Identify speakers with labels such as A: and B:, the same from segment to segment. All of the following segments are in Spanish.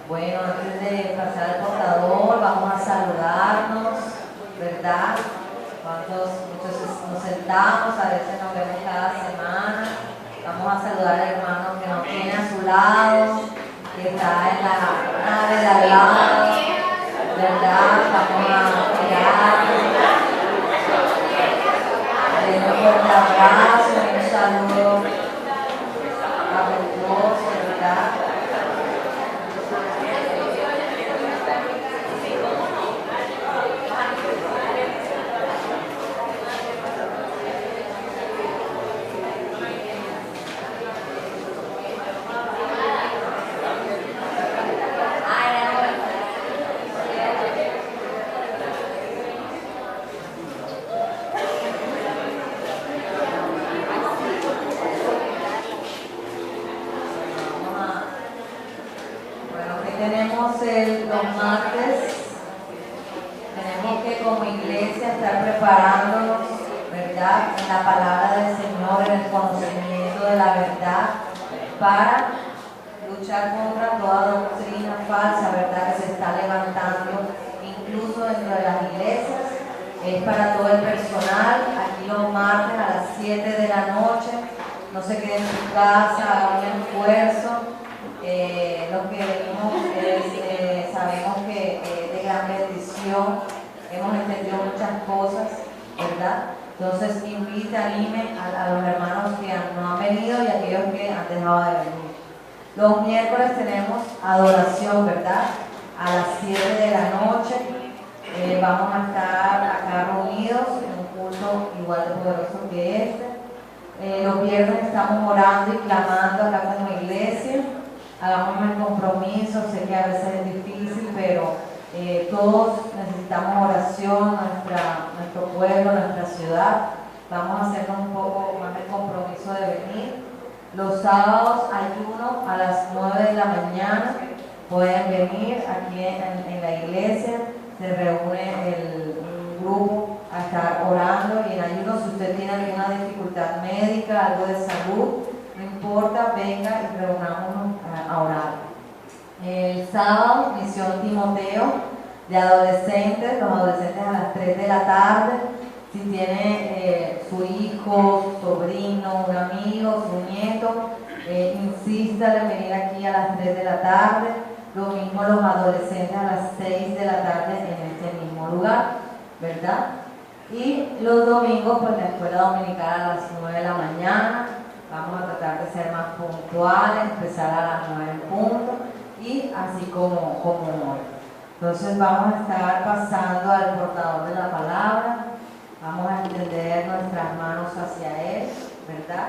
A: Bueno, antes de pasar al portador, vamos a saludarnos, ¿verdad? Muchos nos sentamos, a veces nos vemos cada semana. Vamos a saludar al hermano que nos tiene a su lado, que está en la nave de al lado, ¿verdad? Vamos a mirar, un fuerte abrazo y un saludo afectuoso, ¿verdad? Los martes tenemos que como iglesia estar preparándonos, ¿verdad?, en la palabra del Señor, en el conocimiento de la verdad, para luchar contra toda doctrina falsa, ¿verdad?, que se está levantando incluso dentro de las iglesias. Es para todo el personal, aquí los martes a las 7 de la noche. No se queden en su casa, hagan un esfuerzo. Lo que venimos sabemos que es de gran bendición, hemos entendido muchas cosas, ¿verdad? Entonces invite, anime a los hermanos que no han venido y a aquellos que han dejado de venir. Los miércoles tenemos adoración, ¿verdad? A las 7 de la noche vamos a estar acá reunidos en un culto igual de poderoso que este. Los viernes estamos orando y clamando acá como iglesia. Hagamos el compromiso, sé que a veces es difícil, pero todos necesitamos oración, nuestro pueblo, nuestra ciudad. Vamos a hacernos un poco más el compromiso de venir. Los sábados ayuno a las 9 de la mañana, pueden venir aquí en la iglesia, se reúne un grupo a estar orando y en ayuno. Si usted tiene alguna dificultad médica, algo de salud, no importa, venga y reunámonos a orar. El sábado, misión Timoteo de adolescentes, los adolescentes a las 3 de la tarde. Si tiene su hijo, sobrino, un amigo, su nieto, insístale en venir aquí a las 3 de la tarde. Lo mismo los adolescentes a las 6 de la tarde en este mismo lugar, ¿verdad? Y los domingos, pues la escuela dominical a las 9 de la mañana. Vamos a tratar de ser más puntuales, empezar a las 9 en punto y así como hoy. Entonces vamos a estar pasando al portador de la palabra, vamos a extender nuestras manos hacia él, ¿verdad?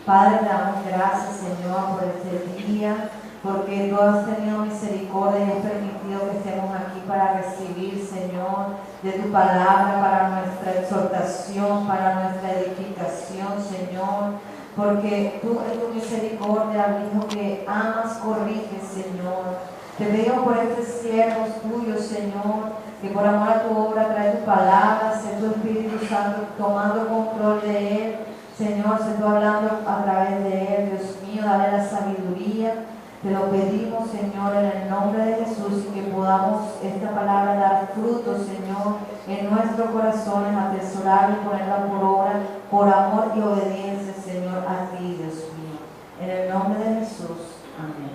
A: Padre, te damos gracias, Señor, por este día, porque tú has tenido misericordia y has permitido que estemos aquí para recibir, Señor, de tu palabra, para nuestra exhortación, para nuestra edificación, Señor. Porque tú en tu misericordia, Hijo, que amas, corriges, Señor. Te pido por estos siervos tuyos, Señor, que por amor a tu obra trae tu palabra, sé tu Espíritu Santo tomando control de él. Señor, sé tú hablando a través de él, Dios mío, dale la sabiduría. Te lo pedimos, Señor, en el nombre de Jesús, y que podamos esta palabra dar fruto, Señor, en nuestros corazones, atesorarla y ponerla por obra, por amor y obediencia, Señor, a ti, Dios mío. En el nombre de Jesús. Amén.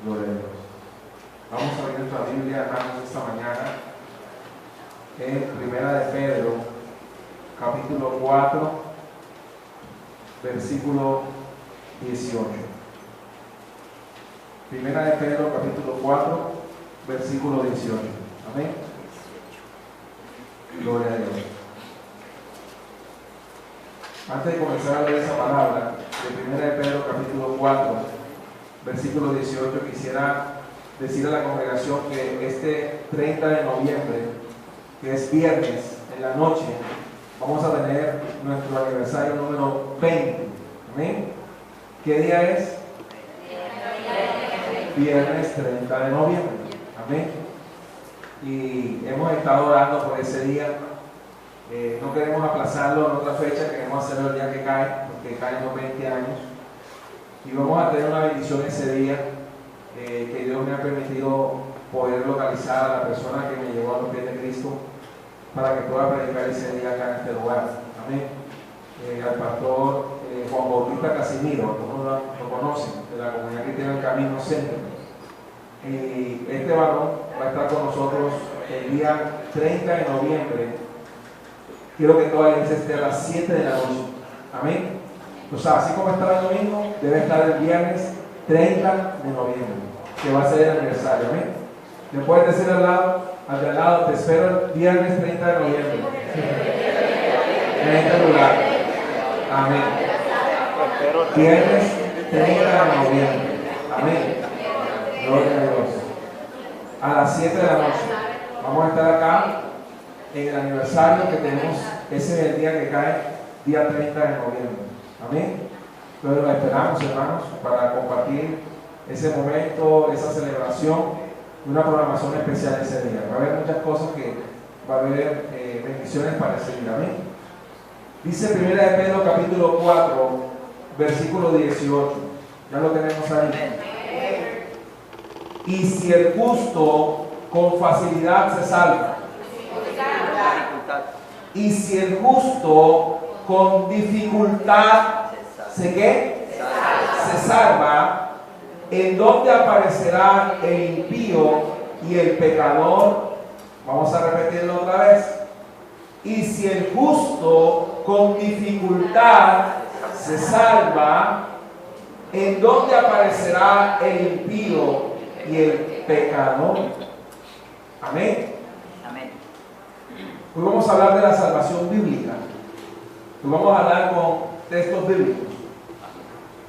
B: Gloria a Dios. Vamos a abrir nuestra Biblia, hermanos, esta mañana en 1 de Pedro, capítulo 4, versículo 18. 1 de Pedro, capítulo 4, versículo 18. Amén. Gloria a Dios. Antes de comenzar a leer esa palabra de 1 de Pedro, capítulo 4, versículo 18, quisiera decir a la congregación que este 30 de noviembre, que es viernes en la noche, vamos a tener nuestro aniversario número 20. ¿Amén? ¿Qué día es? Viernes 30 de noviembre. Amén. Y hemos estado orando por ese día. No queremos aplazarlo en otra fecha, queremos hacerlo el día que cae, porque caen los 20 años. Y vamos a tener una bendición ese día. que Dios me ha permitido poder localizar a la persona que me llevó a los pies de Cristo para que pueda predicar ese día acá en este lugar. Amén. Al pastor Juan Bautista Casimiro, todos lo conocen, de la comunidad cristiana del Camino Centro. Este varón va a estar con nosotros el día 30 de noviembre. Quiero que toda la iglesia esté a las 7 de la noche. Amén. O sea, así como está el domingo, debe estar el viernes 30 de noviembre, que va a ser el aniversario. Amén. Le puedes decir al de al lado, te espero el viernes 30 de noviembre. En este lugar. Amén. Viernes 30 de noviembre. Amén. Gloria a Dios. A las 7 de la noche. Vamos a estar acá en el aniversario que tenemos. Ese es el día que cae, día 30 de noviembre. Amén. Entonces lo esperamos, hermanos, para compartir ese momento, esa celebración, una programación especial ese día. Va a haber muchas cosas que va a haber bendiciones para ese día. Amén. Dice 1 de Pedro capítulo 4, versículo 18. Ya lo tenemos ahí. Y si el justo con facilidad se salva, y si el justo con dificultad se salva, ¿en dónde aparecerá el impío y el pecador? Vamos a repetirlo otra vez. Y si el justo con dificultad se salva, ¿en dónde aparecerá el impío y el pecador? Amén.
C: Amén.
B: Hoy vamos a hablar de la salvación bíblica. Hoy vamos a hablar con textos bíblicos.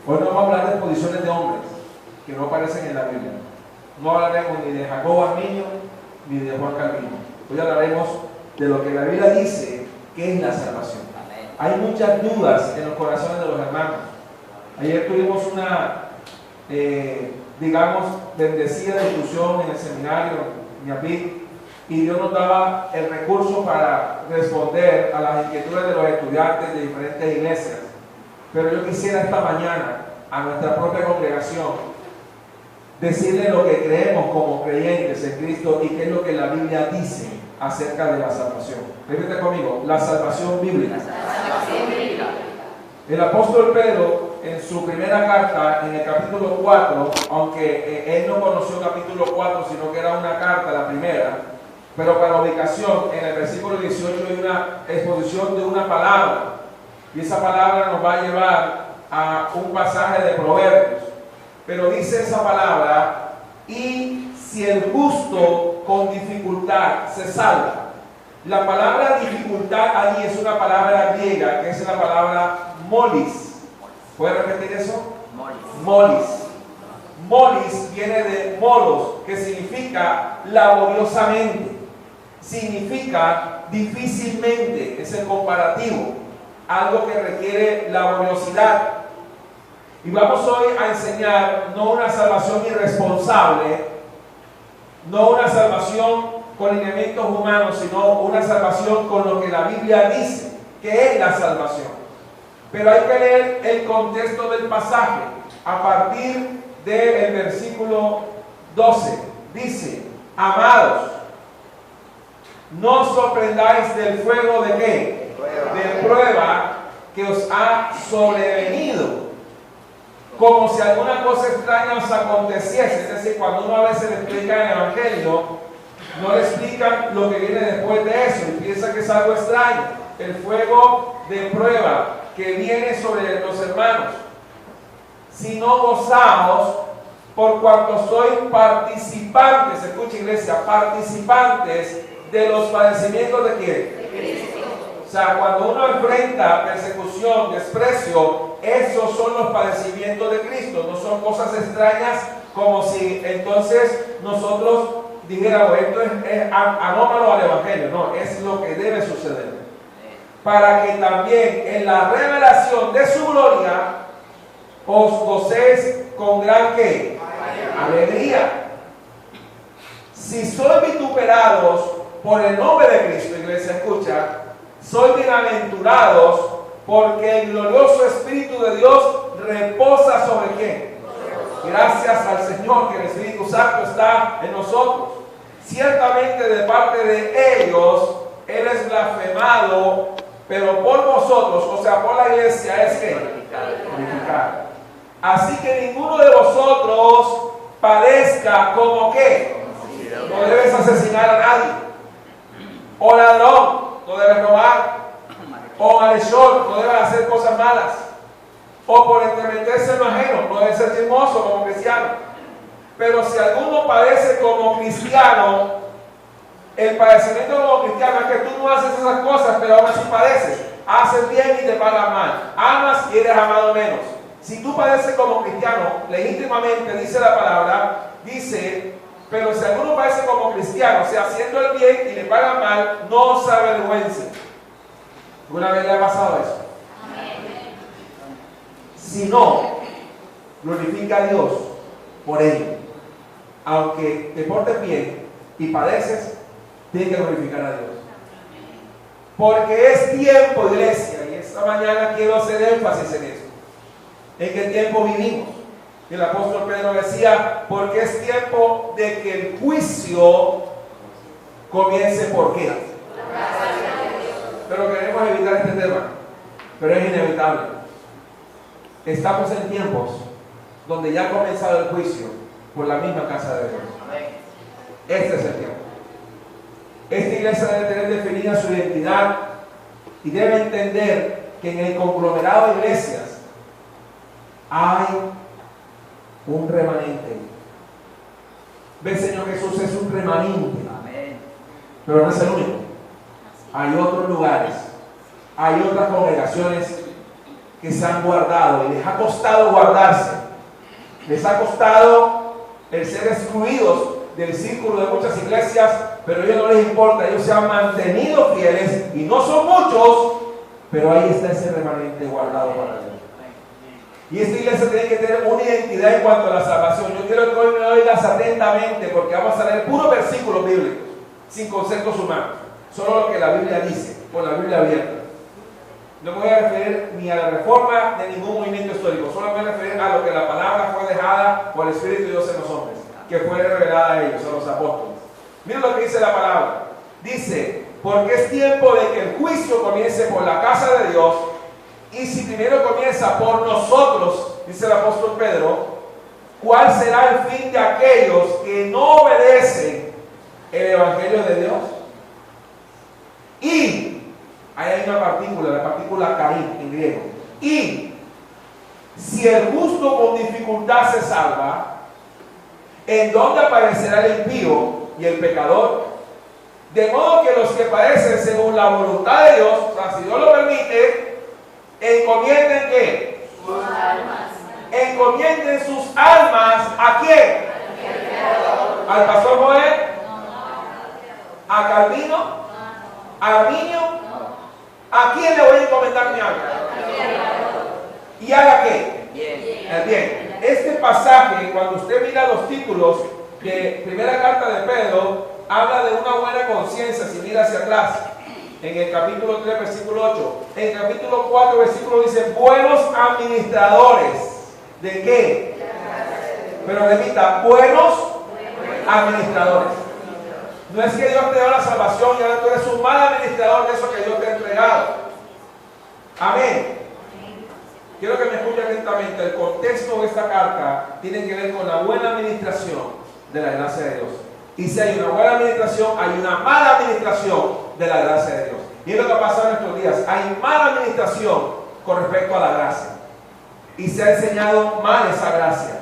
B: Hoy no vamos a hablar de posiciones de hombres que no aparecen en la Biblia. No hablaremos ni de Jacobo Arminio ni de Juan Calvino. Hoy hablaremos de lo que la Biblia dice que es la salvación.
C: Amén.
B: Hay muchas dudas en los corazones de los hermanos. Ayer tuvimos una, digamos, bendecida discusión en el seminario Ñapí, y Dios nos daba el recurso para responder a las inquietudes de los estudiantes de diferentes iglesias. Pero yo quisiera esta mañana a nuestra propia congregación decirle lo que creemos como creyentes en Cristo y qué es lo que la Biblia dice acerca de la salvación. Repite conmigo, la salvación bíblica. El apóstol Pedro, en su primera carta, en el capítulo 4, aunque él no conoció capítulo 4, sino que era una carta, la primera, pero para ubicación, en el versículo 18 hay una exposición de una palabra, y esa palabra nos va a llevar a un pasaje de Proverbios. Pero dice esa palabra, y si el justo con dificultad se salva. La palabra dificultad allí es una palabra griega, que es la palabra molis. ¿Puede repetir eso? Molis. Molis viene de molos, que significa laboriosamente. Significa difícilmente, es el comparativo. Algo que requiere laboriosidad. Y vamos hoy a enseñar no una salvación irresponsable, no una salvación con lineamientos humanos, sino una salvación con lo que la Biblia dice que es la salvación. Pero hay que leer el contexto del pasaje a partir del versículo 12. Dice: amados, no os sorprendáis del fuego de ¿qué? De prueba que os ha sobrevenido, como si alguna cosa extraña os aconteciese. Es decir, cuando uno a veces le explica el Evangelio, no le explican lo que viene después de eso y piensa que es algo extraño. El fuego de prueba que viene sobre los hermanos. Sino gozaos por cuanto sois participantes, escucha iglesia, participantes de los padecimientos de quién? De Cristo. O sea, cuando uno enfrenta persecución, desprecio, esos son los padecimientos de Cristo. No son cosas extrañas como si entonces nosotros dijéramos esto es anómalo al Evangelio. No, es lo que debe suceder. Para que también en la revelación de su gloria os gocéis con gran ¿qué? Alegría. Si sois vituperados por el nombre de Cristo, iglesia, escucha, sois bienaventurados porque el glorioso Espíritu de Dios reposa sobre ¿quién? Gracias al Señor que el Espíritu Santo está en nosotros. Ciertamente de parte de ellos, Él es blasfemado, pero por vosotros, o sea, por la iglesia, es que glorificado. Así que ninguno de vosotros padezca como que no debes asesinar a nadie, o ladrón, no debes robar, o malhechor, no debes hacer cosas malas, o por entremeterse en lo ajeno, no debes ser chismoso como cristiano. Pero si alguno padece como cristiano, el padecimiento como cristiano es que tú no haces esas cosas, pero aún así padeces. Haces bien y te pagan mal. Amas y eres amado menos. Si tú padeces como cristiano, legítimamente dice la palabra, dice, pero si alguno padece como cristiano, o sea, haciendo el bien y le pagan mal, no se avergüence. ¿Alguna vez le ha pasado eso? Si no, glorifica a Dios por ello. Aunque te portes bien y padeces, tienes que glorificar a Dios. Porque es tiempo, iglesia, y esta mañana quiero hacer énfasis en eso. ¿En qué tiempo vivimos? Y el apóstol Pedro decía, porque es tiempo de que el juicio comience. ¿Por qué? Pero queremos evitar este tema, pero es inevitable. Estamos en tiempos donde ya ha comenzado el juicio por la misma casa de Dios. Este es el tiempo. Esta iglesia debe tener definida su identidad y debe entender que en el conglomerado de iglesias hay un remanente. Ve, Señor Jesús, es un remanente. Pero no es el único. Hay otros lugares, hay otras congregaciones que se han guardado y les ha costado guardarse. Les ha costado el ser excluidos del círculo de muchas iglesias, pero a ellos no les importa, ellos se han mantenido fieles y no son muchos, pero ahí está ese remanente guardado para Dios. Y esta iglesia tiene que tener una identidad en cuanto a la salvación. Yo quiero que hoy me oigas atentamente porque vamos a leer puros versículos bíblicos, sin conceptos humanos, solo lo que la Biblia dice, con la Biblia abierta. No me voy a referir ni a la reforma de ningún movimiento histórico, solo me voy a referir a lo que la palabra fue dejada por el Espíritu de Dios en los hombres, que fue revelada a ellos, a los apóstoles. Miren lo que dice la palabra. Dice, porque es tiempo de que el juicio comience por la casa de Dios, y si primero comienza por nosotros, dice el apóstol Pedro, ¿cuál será el fin de aquellos que no obedecen el evangelio de Dios? Y ahí hay una partícula, la partícula caí en griego. Y si el justo con dificultad se salva, ¿en dónde aparecerá el impío y el pecador? De modo que los que padecen según la voluntad de Dios, o sea, si Dios lo permite, encomienden ¿qué? Sus almas. Encomienden sus almas ¿a quién? ¿Al pastor Joel? ¿A Calvino? ¿A Arminio? ¿A quién le voy a encomendar mi alma? ¿Y haga qué? Bien. Bien. Este pasaje, cuando usted mira los títulos de primera carta de Pedro, habla de una buena conciencia si mira hacia atrás. En el capítulo 3, versículo 8. En el capítulo 4, versículo dice, buenos administradores. ¿De qué? Pero repita, buenos administradores. No es que Dios te da la salvación y ahora tú eres un mal administrador de eso que Dios te ha entregado. Amén. Quiero que me escuchen atentamente. El contexto de esta carta tiene que ver con la buena administración de la gracia de Dios. Y si hay una buena administración, hay una mala administración de la gracia de Dios. Y es lo que ha pasado en estos días. Hay mala administración con respecto a la gracia. Y se ha enseñado mal esa gracia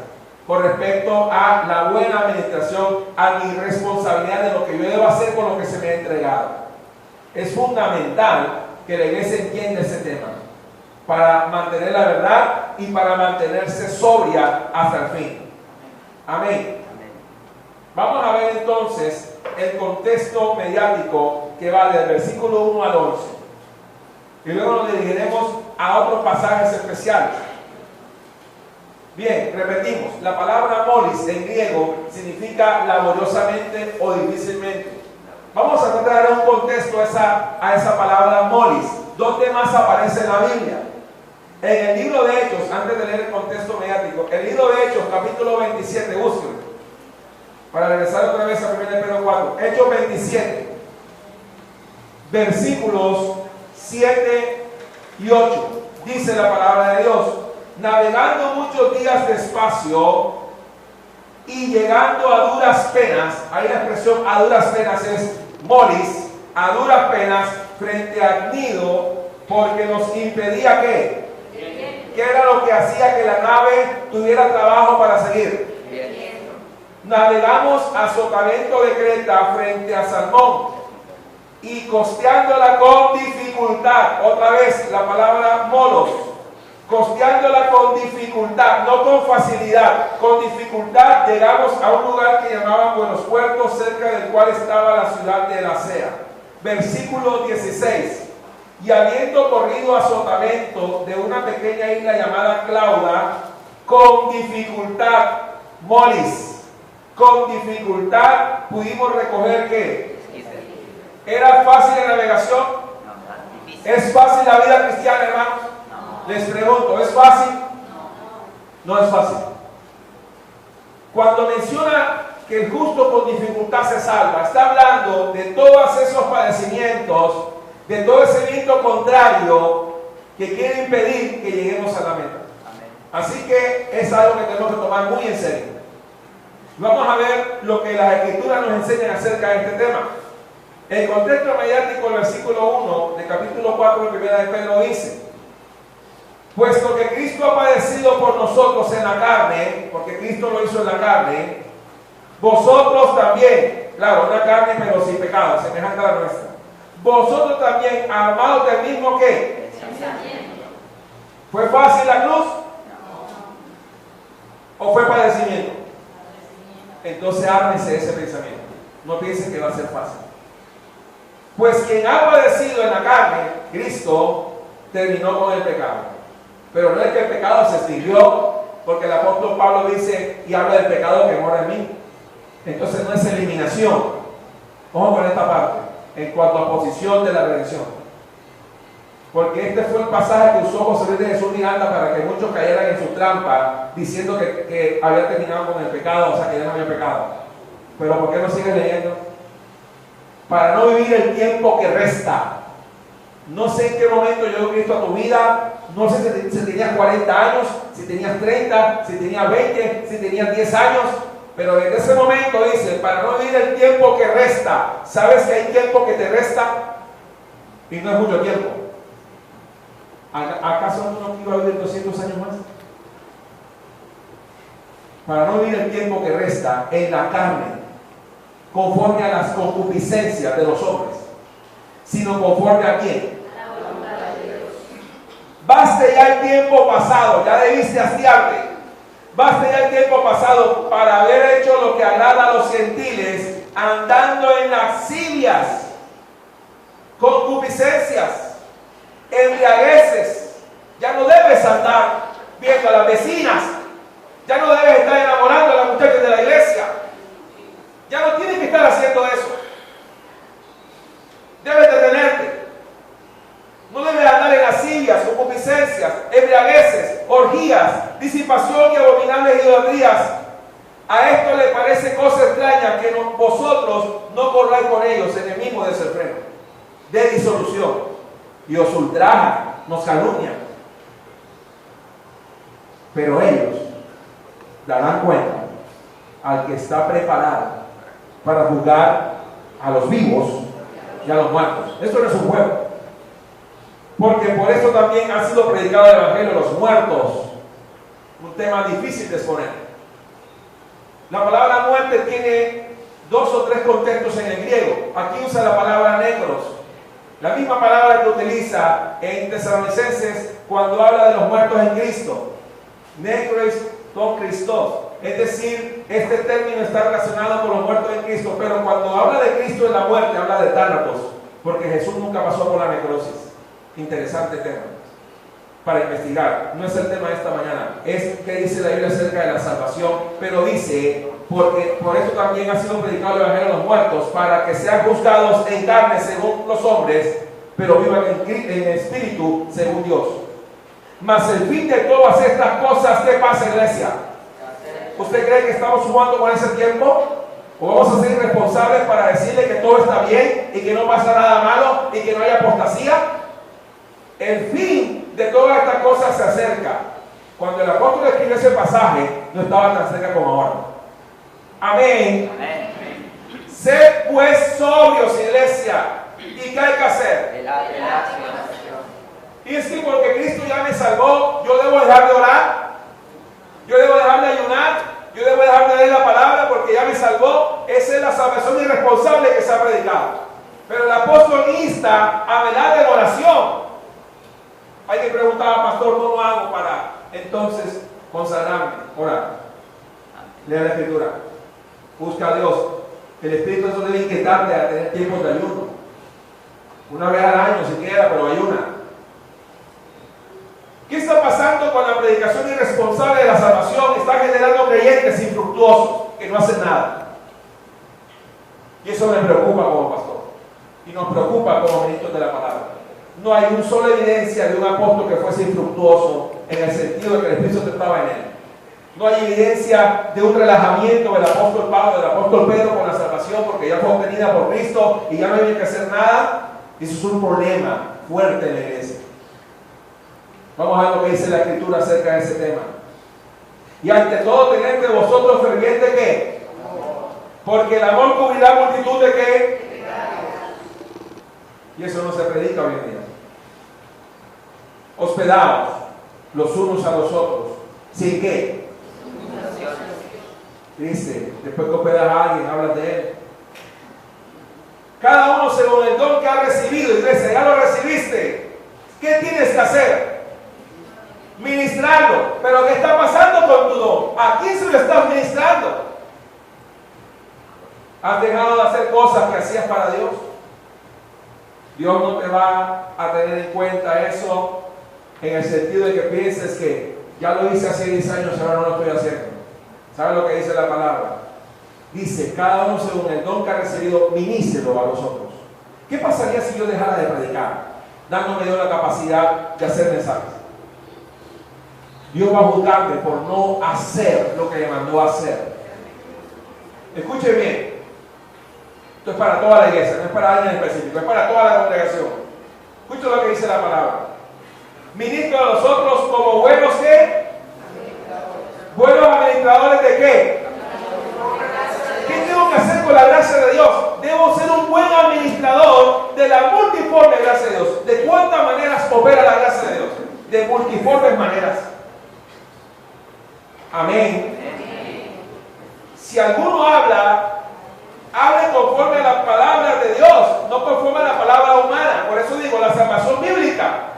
B: con respecto a la buena administración, a mi responsabilidad de lo que yo debo hacer con lo que se me ha entregado. Es fundamental que la iglesia entienda ese tema para mantener la verdad y para mantenerse sobria hasta el fin. Amén. Vamos a ver entonces el contexto mediático que va del versículo 1 al 11. Y luego nos dirigiremos a otros pasajes especiales. Bien, repetimos, la palabra molis en griego significa laboriosamente o difícilmente. Vamos a tratar de dar un contexto a esa palabra molis. ¿Dónde más aparece en la Biblia? En el libro de Hechos, antes de leer el contexto mediático, el libro de Hechos, capítulo capítulo 27, búsquenlo. Para regresar otra vez a 1 Pedro 4. Hechos 27, versículos 7 y 8. Dice la palabra de Dios: navegando muchos días despacio y llegando a duras penas, ahí la expresión a duras penas es molis, a duras penas frente a Gnido, porque nos impedía ¿qué? ¿Qué era lo que hacía que la nave tuviera trabajo para seguir? Navegamos a Sotavento de Creta frente a Salmón y costeándola con dificultad, otra vez la palabra molos, costeándola con dificultad, no con facilidad, con dificultad llegamos a un lugar que llamaban Buenos Puertos, cerca del cual estaba la ciudad de Lasea. Versículo 16. Y habiendo corrido a Sotavento de una pequeña isla llamada Clauda, con dificultad, molis, con dificultad pudimos recoger ¿qué? ¿Era fácil la navegación? ¿Es fácil la vida cristiana, hermanos? Les pregunto, ¿es fácil? No es fácil. Cuando menciona que el justo con dificultad se salva, está hablando de todos esos padecimientos, de todo ese viento contrario que quiere impedir que lleguemos a la meta. Así que es algo que tenemos que tomar muy en serio. Vamos a ver lo que las Escrituras nos enseñan acerca de este tema. El contexto mediático del versículo 1 del capítulo 4 de 1 de Pedro dice: puesto que Cristo ha padecido por nosotros en la carne, porque Cristo lo hizo en la carne, vosotros también, claro, una carne pero sin pecado, semejante a la nuestra, vosotros también, armados del mismo ¿qué? ¿Fue fácil la cruz? ¿O fue padecimiento? Entonces ármense de ese pensamiento. No piensen que va a ser fácil. Pues quien ha padecido en la carne, Cristo, terminó con el pecado. Pero no es que el pecado se extinguió, porque el apóstol Pablo dice y habla del pecado que mora en mí. Entonces no es eliminación. Ojo con esta parte, en cuanto a posición de la redención. Porque este fue el pasaje que usó José Luis de Jesús Miranda para que muchos cayeran en su trampa, diciendo que había terminado con el pecado, o sea que ya no había pecado. Pero ¿por qué no sigues leyendo? Para no vivir el tiempo que resta. No sé en qué momento llegó Cristo a tu vida, no sé si tenías 40 años, si tenías 30, si tenías 20, si tenías 10 años, pero desde ese momento dice, para no vivir el tiempo que resta. ¿Sabes que hay tiempo que te resta? Y no es mucho tiempo. ¿Acaso no iba a vivir 200 años más? Para no vivir el tiempo que resta en la carne, conforme a las concupiscencias de los hombres, sino conforme a quién. Baste ya el tiempo pasado, ya debiste hastiarte. Baste ya el tiempo pasado para haber hecho lo que agrada a los gentiles, andando en lascivias, concupiscencias, embriagueces. Ya no debes andar viendo a las vecinas, ya no debes estar enamorando a las muchachas de la iglesia, ya no tienes que estar haciendo eso. Debes detenerte. No debes andar en lascivias, concupiscencias, embriagueces, orgías, disipación y abominables idolatrías. A esto le parece cosa extraña que vosotros no corráis con ellos en el mismo desenfreno de disolución, y os ultrajan, nos calumnian. Pero ellos darán cuenta al que está preparado para juzgar a los vivos y a los muertos. Esto no es un juego, porque por eso también ha sido predicado el evangelio de los muertos, un tema difícil de exponer. La palabra muerte tiene 2 o 3 contextos en el griego. Aquí usa la palabra necros, la misma palabra que utiliza en Tesalonicenses cuando habla de los muertos en Cristo. Necros ton Christos, es decir, este término está relacionado con los muertos en Cristo, pero cuando habla de Cristo en la muerte, habla de tánatos, porque Jesús nunca pasó por la necrosis. Interesante tema para investigar. No es el tema de esta mañana, es qué dice la Biblia acerca de la salvación, pero dice, porque por eso también ha sido predicado el evangelio de los muertos, para que sean juzgados en carne según los hombres, pero vivan en espíritu según Dios. Mas el fin de todas estas cosas, ¿qué pasa, iglesia? ¿Usted cree que estamos jugando con ese tiempo? ¿O vamos a ser responsables para decirle que todo está bien y que no pasa nada malo y que no hay apostasía? El fin de todas estas cosas se acerca. Cuando el apóstol escribió ese pasaje, no estaba tan cerca como ahora. Amén. Sed pues sobrios, iglesia. ¿Y qué hay que hacer? Y es que porque Cristo ya me salvó, yo debo dejar de orar, yo debo dejar de ayunar, yo debo dejar de leer la palabra porque ya me salvó. Esa es la salvación irresponsable que se ha predicado. Pero el apóstol insta a velar en oración. Hay que preguntar, pastor, ¿cómo hago para entonces consagrarme? Orar. Lea la escritura. Busca a Dios. El Espíritu Santo debe inquietarte a tener tiempos de ayuno. Una vez al año siquiera, pero ayuna. ¿Qué está pasando con la predicación irresponsable de la salvación? Está generando creyentes infructuosos que no hacen nada. Y eso me preocupa como pastor. Y nos preocupa como ministros de la palabra. No hay una sola evidencia de un apóstol que fuese infructuoso en el sentido de que el Espíritu Santo estaba en él. No hay evidencia de un relajamiento del apóstol Pablo, del apóstol Pedro con la salvación porque ya fue obtenida por Cristo y ya no hay que hacer nada. Eso es un problema fuerte en la iglesia. Vamos a ver lo que dice la Escritura acerca de ese tema. Y ante todo tened entre vosotros ferviente ¿qué? Porque el amor cubrirá multitud de ¿qué? Y eso no se predica hoy en día. Hospedados los unos a los otros. ¿Sin qué? Dice, después que hospedas a alguien, hablas de él. Cada uno según el don que ha recibido. Iglesia, ya lo recibiste. ¿Qué tienes que hacer? Ministrarlo. Pero ¿qué está pasando con tu don? ¿A quién se lo estás ministrando? ¿Has dejado de hacer cosas que hacías para Dios? Dios no te va a tener en cuenta eso en el sentido de que pienses que ya lo hice hace 10 años, ahora no lo estoy haciendo. ¿Sabes lo que dice la palabra? Dice, cada uno según el don que ha recibido, minícelo a los otros. ¿Qué pasaría si yo dejara de predicar, dándome Dios la capacidad de hacer mensajes? Dios va a juzgarme por no hacer lo que le mandó a hacer. Escuche bien. Esto es para toda la iglesia, no es para alguien en específico, es para toda la congregación. Escuche lo que dice la palabra. Ministro a los otros como buenos ¿qué? Buenos administradores de ¿qué? ¿Qué tengo que hacer con la gracia de Dios? Debo ser un buen administrador de la multiforme gracia de Dios. ¿De cuántas maneras opera la gracia de Dios? De multiformes maneras. Amén. Si alguno hable conforme a las palabras de Dios, no conforme a la palabra humana. Por eso digo, la salvación bíblica.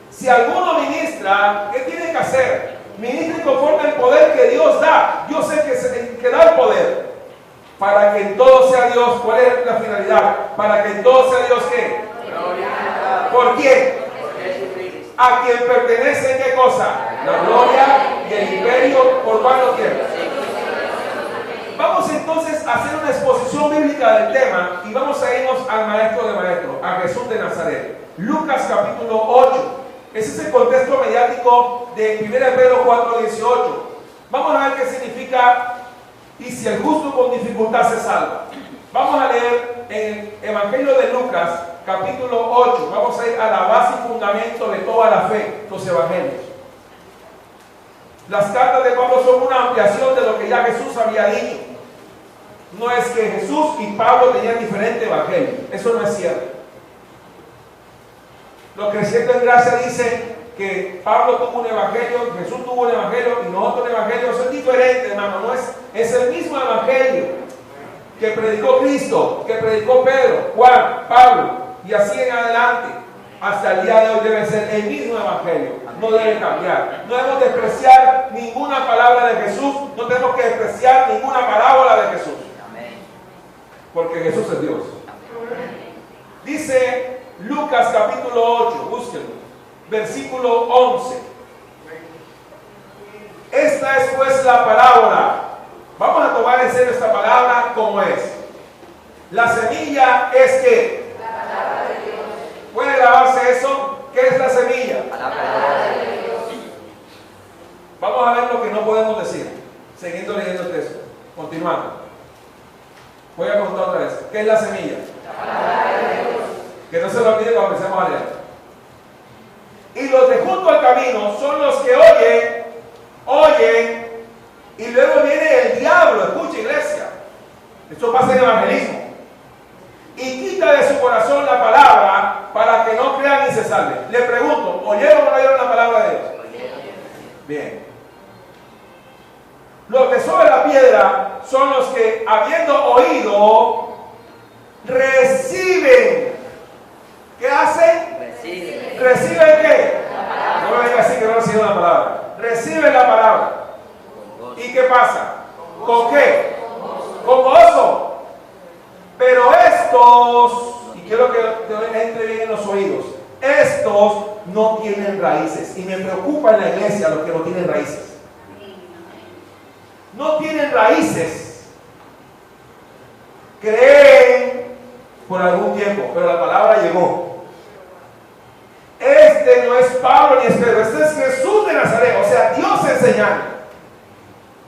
B: Si alguno ministra, ¿qué tiene que hacer? Ministre conforme al poder que Dios da. Yo sé que da el poder. Para que en todo sea Dios. ¿Cuál es la finalidad? Para que en todo sea Dios ¿qué? Gloria. ¿Por quién? A quien pertenece ¿qué cosa? La gloria y el imperio por cuánto tiempo. Vamos entonces a hacer una exposición bíblica del tema y vamos a irnos al maestro de maestros, a Jesús de Nazaret. Lucas capítulo 8. Ese es el contexto mediático de 1 Pedro 4:18. Vamos a ver qué significa y si el justo con dificultad se salva. Vamos a leer en el Evangelio de Lucas capítulo 8. Vamos a ir a la base y fundamento de toda la fe, los evangelios. Las cartas de Pablo son una ampliación de lo que ya Jesús había dicho. No es que Jesús y Pablo tenían diferente evangelio. Eso no es cierto. Los creyentes en gracia dicen que Pablo tuvo un evangelio, Jesús tuvo un evangelio y nosotros un evangelio. Son diferentes, hermano. No es el mismo evangelio que predicó Cristo, que predicó Pedro, Juan, Pablo y así en adelante. Hasta el día de hoy debe ser el mismo evangelio. No debe cambiar. No debemos despreciar ninguna palabra de Jesús. No tenemos que despreciar ninguna parábola de Jesús. Porque Jesús es Dios. Dice Lucas capítulo 8, búsquenlo, versículo 11. Esta es pues la parábola. Vamos a tomar en serio esta palabra como es. La semilla es que la palabra de Dios. ¿Puede grabarse eso? ¿Qué es la semilla? La palabra de Dios. Vamos a ver lo que no podemos decir. Siguiendo leyendo el texto. Continuando. Voy a contar otra vez. ¿Qué es la semilla? Que no se lo olvide cuando empecemos a leer. Y los de junto al camino son los que oyen, y luego viene el diablo. Escucha, iglesia. Esto pasa en evangelismo. Y quita de su corazón la palabra para que no crean y se salven. Le pregunto, ¿oyeron o no oyeron la palabra de Dios? Bien. Los de sobre la piedra son los que, habiendo oído, reciben. ¿Qué hacen? ¿Reciben qué? No me venga así que no reciben la palabra. Reciben la palabra. ¿Y qué pasa? ¿Con qué? Con gozo. Pero estos, y quiero que entre bien en los oídos, estos no tienen raíces. Y me preocupa en la iglesia los que no tienen raíces. No tienen raíces. Creen por algún tiempo, pero la palabra llegó. Este no es Pablo ni es Pedro, este es Jesús de Nazaret, o sea, Dios enseñando.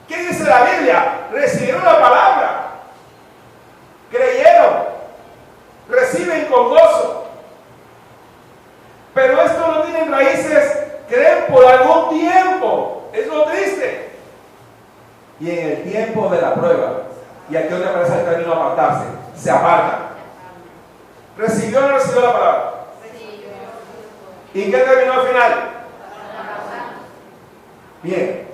B: ¿Qué dice la Biblia? Recibieron la palabra, creyeron, reciben con gozo. Pero estos no tienen raíces, creen por algún tiempo. Es lo triste. Y en el tiempo de la prueba, y aquí donde aparece el término apartarse, se aparta. ¿Recibió o no recibió la palabra? ¿Y qué terminó al final? Bien.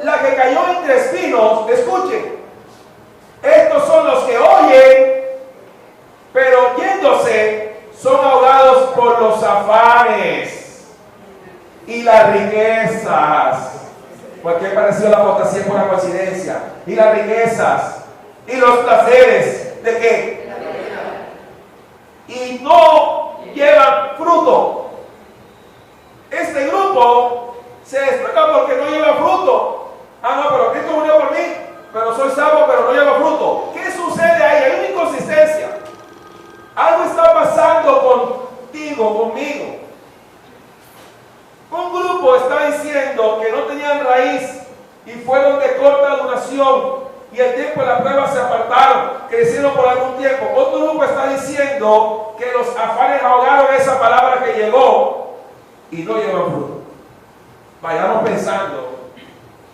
B: La que cayó entre espinos, escuchen, estos son los que oyen, pero yéndose son ahogados por los afanes y las riquezas. Porque he parecido la apostasía por la coincidencia. Y las riquezas. Y los placeres. ¿De qué? Y no llevan fruto. Este grupo se destaca porque no lleva fruto. Ah, no, pero Cristo murió por mí. Pero soy salvo, pero no lleva fruto. ¿Qué sucede ahí? Hay una inconsistencia. Algo está pasando contigo, conmigo. Un grupo está diciendo que no tenían raíz y fueron de corta duración y el tiempo de la prueba se apartaron, crecieron por algún tiempo. Otro grupo está diciendo que los afanes ahogaron esa palabra que llegó y no llevan fruto. Vayamos pensando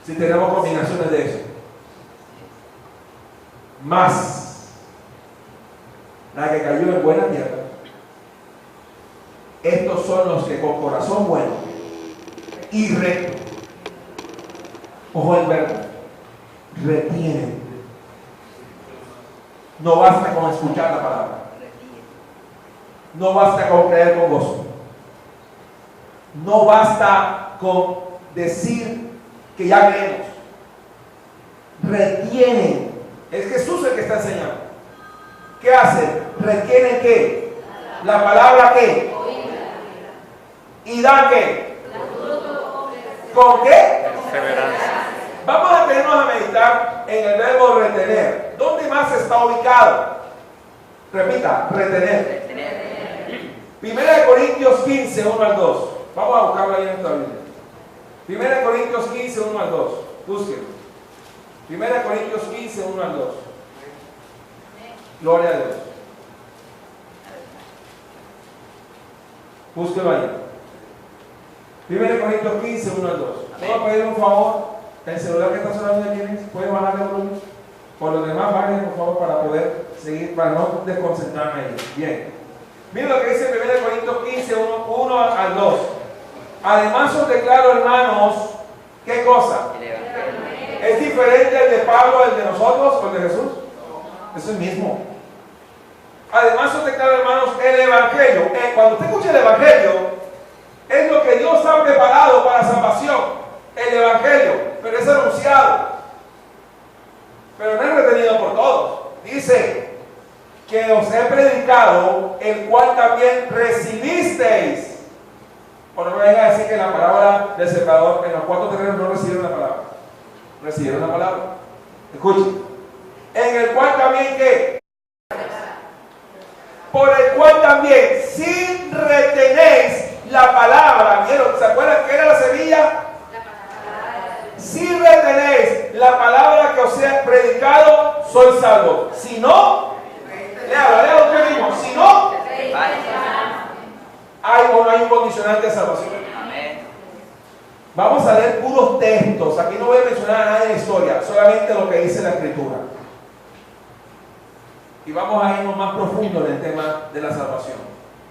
B: si tenemos combinaciones de eso. Más la que cayó en buena tierra. Estos son los que con corazón bueno y recto, ojo el verbo, retienen. No basta con escuchar la palabra, no basta con creer con gozo, no basta con decir que ya creemos, retienen. Es Jesús el que está enseñando. ¿Qué hacen? ¿Retienen qué? La palabra ¿qué? ¿Y dan qué? ¿Con qué?
C: Perseverancia.
B: Vamos a tenernos a meditar en el verbo retener. ¿Dónde más está ubicado? Repita, retener. 1 Corintios 15, 1 al 2. Vamos a buscarlo ahí en nuestra Biblia. 1 Corintios 15, 1 al 2. Búsquenlo. 1 Corintios 15, 1 al 2. Gloria a Dios. Búsquelo ahí. 1 Corintios 15, 1 al 2. Vamos a pedir un favor. El celular que está sonando de quién es, ¿puede bajarle el volumen? Por lo demás, bajen por favor para poder seguir, para no desconcentrarme ahí. Bien. Miren lo que dice 1 Corintios 15, 1 al 2. Además os declaro, hermanos, ¿qué cosa? ¿Es diferente el de Pablo, el de nosotros o el de Jesús? Es el mismo. Además os declaro, hermanos, el Evangelio. Cuando usted escucha el Evangelio, es lo que Dios ha preparado para salvación. El Evangelio, pero es anunciado. Pero no es retenido por todos. Dice que os he predicado, el cual también recibisteis. O no me venga a decir que la palabra del sembrador en los 4 terrenos no recibieron la palabra. Recibieron la palabra. Escuchen. En el cual también que por el cual también, si retenéis la palabra, ¿vieron? ¿Se acuerdan que era la semilla? Si retenéis la palabra que os he predicado, soy salvo. Si no, léalo usted mismo. Si no, hay o no hay un condicionante de salvación. Vamos a leer puros textos. Aquí no voy a mencionar a nada de la historia, solamente lo que dice la Escritura. Y vamos a irnos más profundo en el tema de la salvación.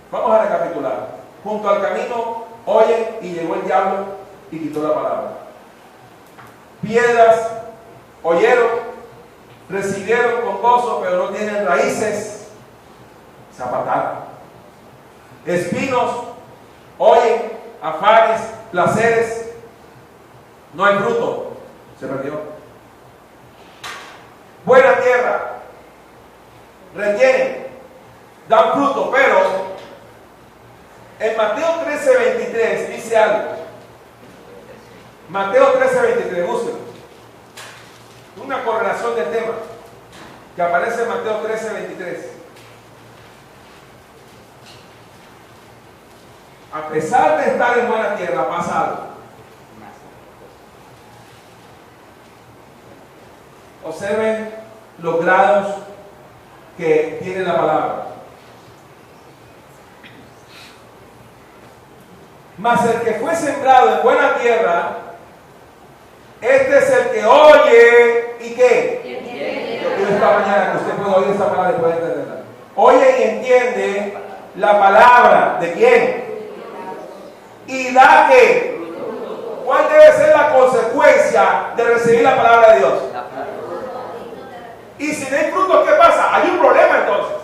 B: Vamos a recapitular. Junto al camino oyen y llegó el diablo y quitó la palabra. Piedras oyeron, recibieron con gozo, pero no tienen raíces, se apartaron. Espinos oyen, afanes, placeres, no hay fruto, se perdió. Buena tierra, retienen, dan fruto, pero en Mateo 13:23 dice algo. Mateo 13:23, búsquenlo. Una correlación del tema que aparece en Mateo 13:23. A pesar de estar en buena tierra, pasa algo. Observen los grados que tiene la palabra. Mas el que fue sembrado en buena tierra, este es el que oye y ¿qué? Yo quiero esta mañana que usted pueda oír esta palabra y pueda entenderla. Oye y entiende la palabra ¿de quién? Y da ¿qué? ¿Cuál debe ser la consecuencia de recibir la palabra de Dios? Y si no hay frutos, ¿qué pasa? Hay un problema entonces.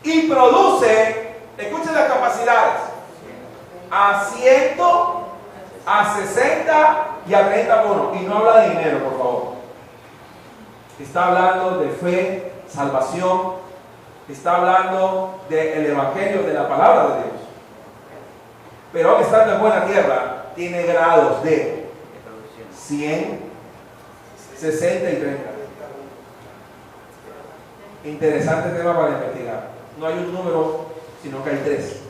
B: Y produce, escuchen las capacidades, a 100, a 60 y a 30 por uno. Y no habla de dinero, por favor. Está hablando de fe, salvación. Está hablando del evangelio, de la palabra de Dios. Pero aunque estando en buena tierra, tiene grados de 100, 60 y 30. Interesante tema para investigar. No hay un número, sino que hay 3.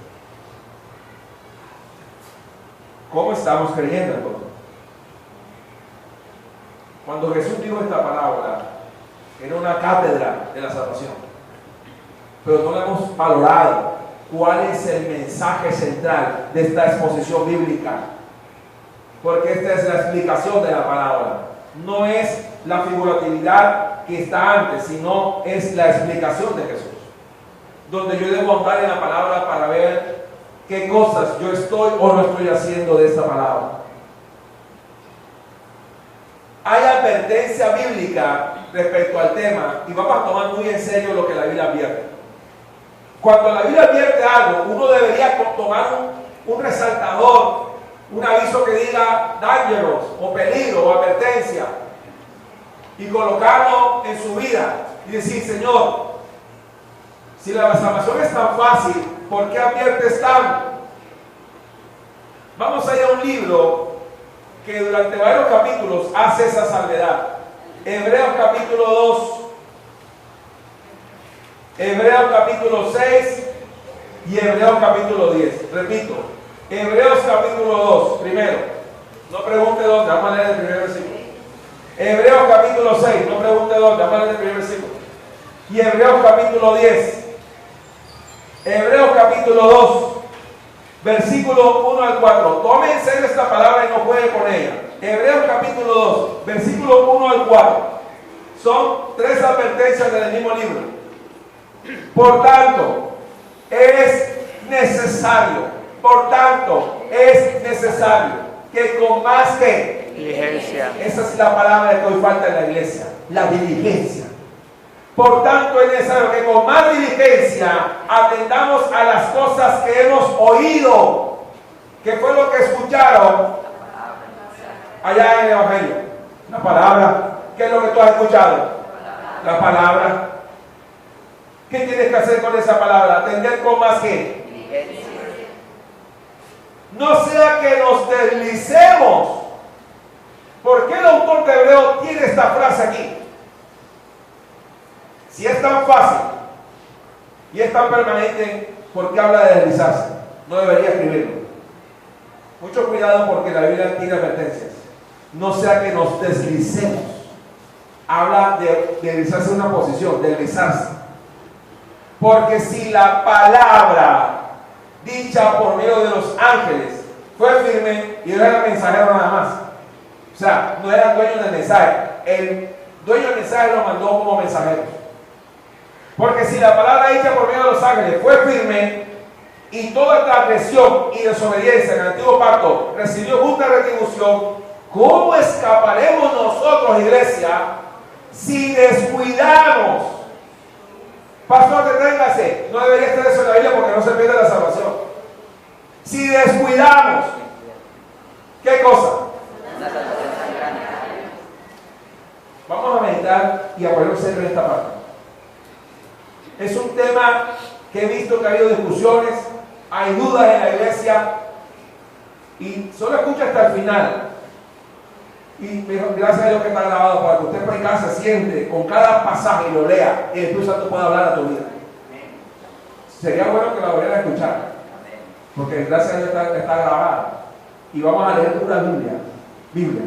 B: ¿Cómo estamos creyendo entonces? Cuando Jesús dijo esta palabra, era una cátedra de la salvación, pero no la hemos valorado. ¿Cuál es el mensaje central de esta exposición bíblica? Porque esta es la explicación de la palabra. No es la figuratividad que está antes, sino es la explicación de Jesús. Donde yo debo andar en la palabra para ver qué cosas yo estoy o no estoy haciendo de esta palabra. Hay advertencia bíblica respecto al tema y vamos a tomar muy en serio lo que la Biblia advierte. Cuando la Biblia advierte algo, uno debería tomar un resaltador, un aviso que diga dangerous o peligro o advertencia y colocarlo en su vida y decir, Señor, si la salvación es tan fácil, ¿por qué adviertes tanto? Vamos a ir a un libro que durante varios capítulos hace esa salvedad. Hebreos capítulo 2, Hebreos capítulo 6 y Hebreos capítulo 10. Repito, Hebreos capítulo 2, primero. No pregunte dónde, vamos a leer el primer versículo. Hebreos capítulo 6, no pregunte dónde, vamos a leer el primer versículo. Y Hebreos capítulo 10. Hebreos capítulo 2, versículo 1 al 4. Tome en serio esta palabra y no juegue con ella. Hebreos capítulo 2, versículo 1 al 4. Son 3 advertencias del mismo libro. Por tanto, es necesario que con más que
C: diligencia.
B: Esa es la palabra que hoy falta en la iglesia, la diligencia. Por tanto, es necesario que con más diligencia atendamos a las cosas que hemos oído. ¿Qué fue lo que escucharon allá en el Evangelio? La palabra. ¿Qué es lo que tú has escuchado? La palabra. ¿Qué tienes que hacer con esa palabra? Atender con más que diligencia. No sea que nos deslicemos. ¿Por qué el autor de Hebreo tiene esta frase aquí? Si es tan fácil y es tan permanente, ¿por qué habla de deslizarse? No debería escribirlo. Mucho cuidado porque la Biblia tiene advertencias. no sea que nos deslicemos. Habla de deslizarse en una posición, deslizarse. Porque si la palabra dicha por medio de los ángeles fue firme y no era mensajero nada más, o sea, no eran dueños del mensaje, el dueño del mensaje lo mandó como mensajero. Porque si la palabra dicha por medio de los ángeles fue firme y toda transgresión y desobediencia en el antiguo pacto recibió justa retribución, ¿cómo escaparemos nosotros, iglesia, si descuidamos? Pastor, deténgase, no debería estar eso en la Biblia porque no se pierde la salvación. Si descuidamos, ¿qué cosa? Vamos a meditar y a poner serio en esta parte. Es un tema que he visto que ha habido discusiones, hay dudas en la iglesia y solo escucha hasta el final. Y gracias a Dios que está grabado para que usted por casa se siente con cada pasaje y lo lea y el Espíritu Santo pueda hablar a tu vida. Sería bueno que la volviera a escuchar, porque gracias a Dios está grabada y vamos a leer pura Biblia.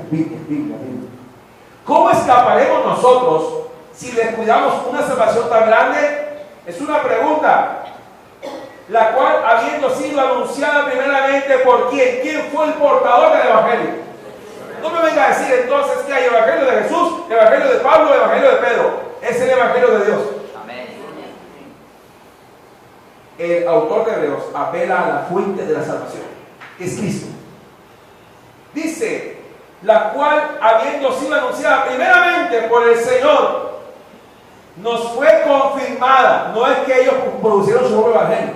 B: ¿Cómo escaparemos nosotros si descuidamos una salvación tan grande? Es una pregunta, la cual habiendo sido anunciada primeramente por ¿quién fue el portador del Evangelio? No me venga a decir entonces que hay Evangelio de Jesús, Evangelio de Pablo, Evangelio de Pedro. Es el Evangelio de Dios.
C: Amén.
B: El autor de Hebreos apela a la fuente de la salvación, que es Cristo. Dice, la cual habiendo sido anunciada primeramente por el Señor, nos fue confirmada. No es que ellos producieron su propio Evangelio,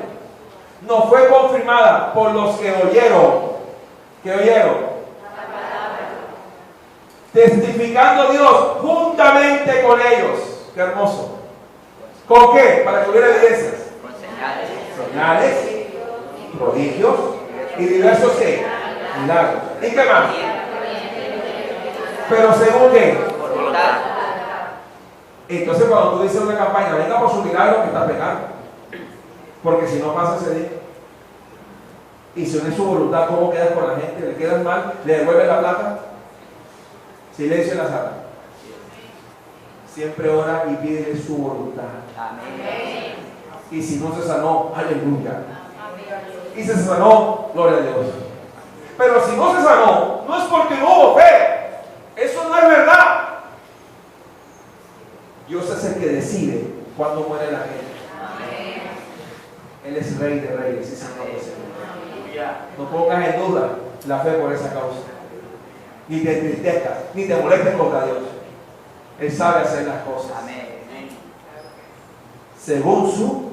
B: nos fue confirmada por los que oyeron. ¿Qué oyeron? Testificando Dios juntamente con ellos. Qué hermoso. ¿Con qué? Para que hubiera evidencias.
C: Con señales.
B: Señales, prodigios y diversos ¿qué? Milagros. ¿Y qué más? Pero según qué.
C: Voluntad.
B: Entonces cuando tú dices una campaña, venga por su milagro, que está pecando. Porque si no pasa ese día. Y si no es su voluntad, ¿cómo quedas con la gente? ¿Le quedas mal? ¿Le devuelves la plata? Silencio en la sala. Siempre ora y pide su voluntad.
C: Amén.
B: Y si no se sanó, aleluya. Y se sanó, gloria a Dios. Pero si no se sanó, no es porque no hubo fe. Eso no es verdad. Dios es el que decide cuándo muere la gente. Él es Rey de Reyes y Señor de Señores. No pongas en duda la fe por esa causa. Ni te entristezcas, ni te molestes contra Dios. Él sabe hacer las cosas.
C: Amén.
B: Según su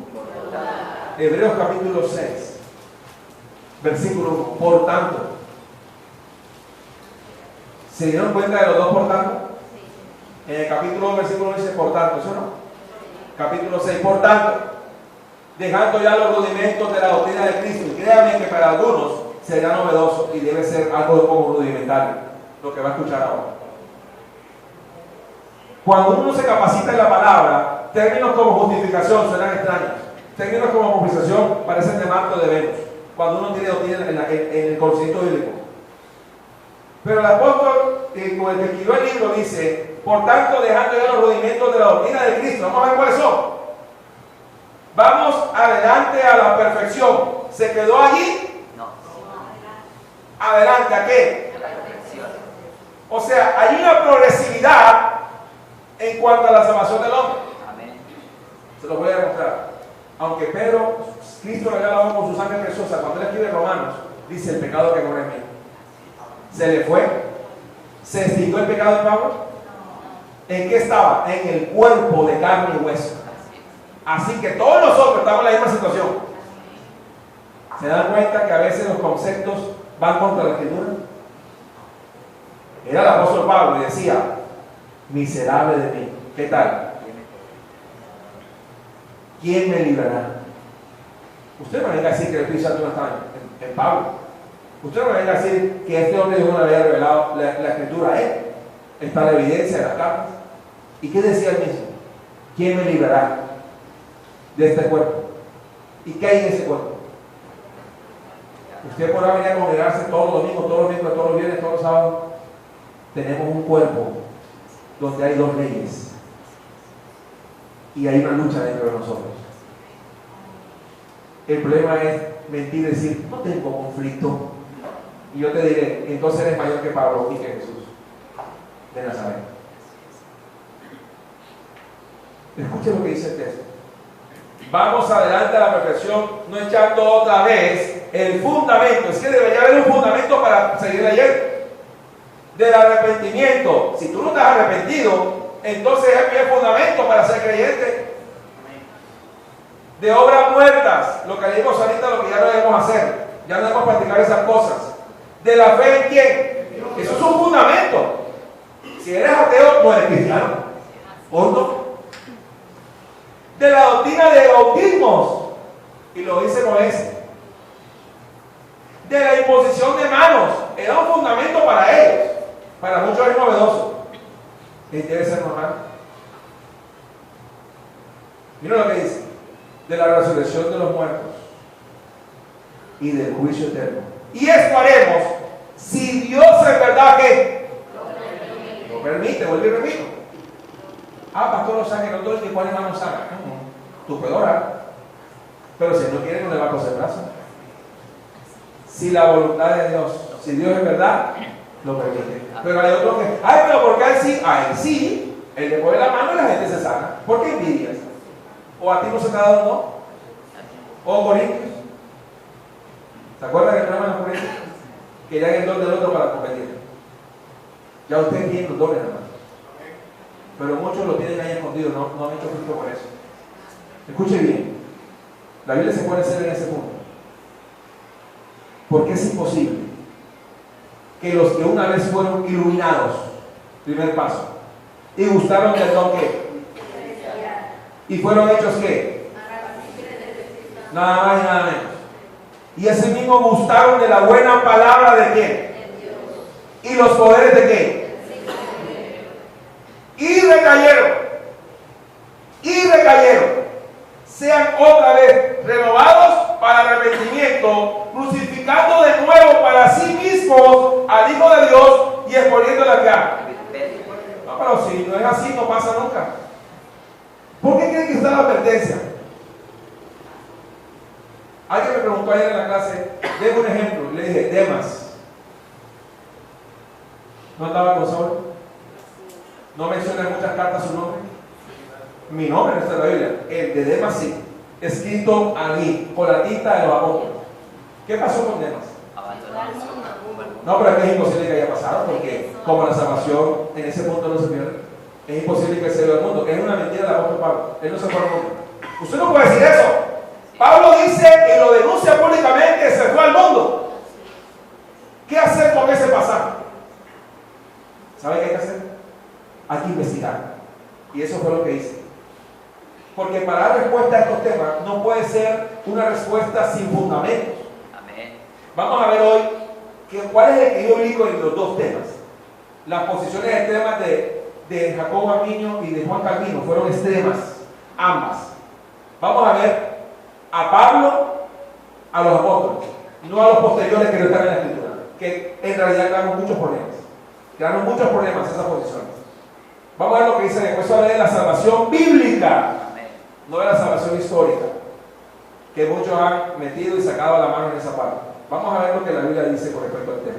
B: Hebreos capítulo 6, versículo 1. Por tanto, ¿se dieron cuenta de los dos por tanto? En el capítulo 2, versículo 1 dice por tanto, ¿eso no? Capítulo 6, por tanto, dejando ya los rudimentos de la doctrina de Cristo. Y créanme que para algunos será novedoso y debe ser algo de poco rudimentario lo que va a escuchar ahora. Cuando uno se capacita en la palabra, términos como justificación suenan extraños. Términos como compensación parecen de Marco de Venus, cuando uno tiene doctrina en el conocimiento bíblico. Pero el apóstol, con el que escribió el libro, dice, por tanto, dejando ya los rudimentos de la doctrina de Cristo. Vamos a ver cuáles son. Vamos adelante a la perfección. ¿Se quedó allí?
C: No.
B: Adelante, ¿a qué?
C: La perfección.
B: O sea, hay una progresividad en cuanto a la salvación del hombre.
C: Amén.
B: Se lo voy a demostrar. Aunque Pedro, Cristo le había lavado con su sangre preciosa, cuando él escribe Romanos, dice el pecado que corre en mí. ¿Se le fue? ¿Se extinguió el pecado de Pablo? ¿En qué estaba? En el cuerpo de carne y hueso. Así que todos nosotros estamos en la misma situación. ¿Se dan cuenta que a veces los conceptos van contra la escritura? Era el apóstol Pablo y decía, miserable de mí. ¿Qué tal? ¿Quién me librará? Usted no me venga a decir que el Espíritu Santo no está en Pablo. Usted no me venga a decir que este hombre Dios no le había revelado la escritura a él. Está la evidencia de las cartas. ¿Y qué decía él mismo? ¿Quién me librará de este cuerpo? ¿Y qué hay en ese cuerpo? Usted podrá venir a congregarse todos los domingos, todos los miércoles, todos los viernes, todos los sábados. tenemos un cuerpo donde hay dos leyes y hay una lucha dentro de nosotros. El problema es mentir y decir, no tengo conflicto. Y yo te diré, entonces eres mayor que Pablo y que Jesús de Nazaret. Escuche lo que dice el texto. Vamos adelante a la perfección, no echando otra vez el fundamento. Es que debería haber un fundamento para seguir leyendo. Del arrepentimiento. Si tú no estás arrepentido, entonces es el fundamento para ser creyente. De obras muertas, lo que leímos ahorita, lo que ya no debemos hacer, ya no debemos practicar esas cosas. De la fe en quién, eso es un fundamento. Si eres ateo, no eres cristiano, ¿o no? De la doctrina de bautismos, y lo dice Moisés. De la imposición de manos, era un fundamento para ellos. Para muchos es novedoso, y debe ser normal. Mira lo que dice: de la resurrección de los muertos y del juicio eterno. Y esto haremos si Dios es verdad que lo permite. Vuelve y repito. Pastor, los ángeles, no todo el que pone manos sana. Tú puedes orar, pero si no quiere, no le va a coser brazo. Si la voluntad de Dios, si Dios es verdad, lo permite. Pero hay otros que, pero porque a él sí, él le pone la mano y la gente se sana. ¿Por qué envidias? ¿O a ti no se te ha dado no? ¿O Corintios? ¿Se acuerdan del problema de los Corintios? Querían el don del otro para competir. Ya ustedes tienen los dones, hermano. Pero muchos lo tienen ahí escondido, no han hecho fruto por eso. Escuche bien, la Biblia se puede hacer en ese punto. Porque es imposible que los que una vez fueron iluminados, primer paso, y gustaron del don que, y fueron hechos que, nada más y nada menos, y ese mismo gustaron de la buena palabra de quién, y los poderes de quién, y recayeron, sean otra vez renovados para arrepentimiento, crucificando de nuevo para sí mismos al Hijo de Dios y exponiéndole acá. No, pero si no es así, no pasa nunca. ¿Por qué creen que está la advertencia? Alguien me preguntó ayer en la clase, denme un ejemplo, le dije, Demas. ¿No andaba con Saúl? ¿No menciona en muchas cartas su nombre? Mi nombre no está en la Biblia, el de Demas sí, escrito a mí, con la tinta de los apóstoles. ¿Qué pasó con Demas? No, pero es que es imposible que haya pasado, porque como la salvación en ese punto no se pierde, es imposible que se vea el mundo. Es una mentira del apóstol Pablo, él no se fue al mundo. Usted no puede decir eso. Pablo dice y lo denuncia públicamente, se fue al mundo. ¿Qué hacer con ese pasaje? ¿Sabe qué hay que hacer? Hay que investigar. Y eso fue lo que hice. Porque para dar respuesta a estos temas no puede ser una respuesta sin fundamentos.
C: Amén.
B: Vamos a ver hoy cuál es el equilibrio bíblico en los dos temas. Las posiciones extremas de Jacobo Arminio y de Juan Calvino fueron extremas, ambas. Vamos a ver a Pablo, a los apóstoles, no a los posteriores que no están en la Escritura, que en realidad crearon muchos problemas esas posiciones. Vamos a ver lo que dice después de la salvación bíblica, no de la salvación histórica, que muchos han metido y sacado la mano en esa parte. Vamos a ver lo que la Biblia dice con respecto al tema.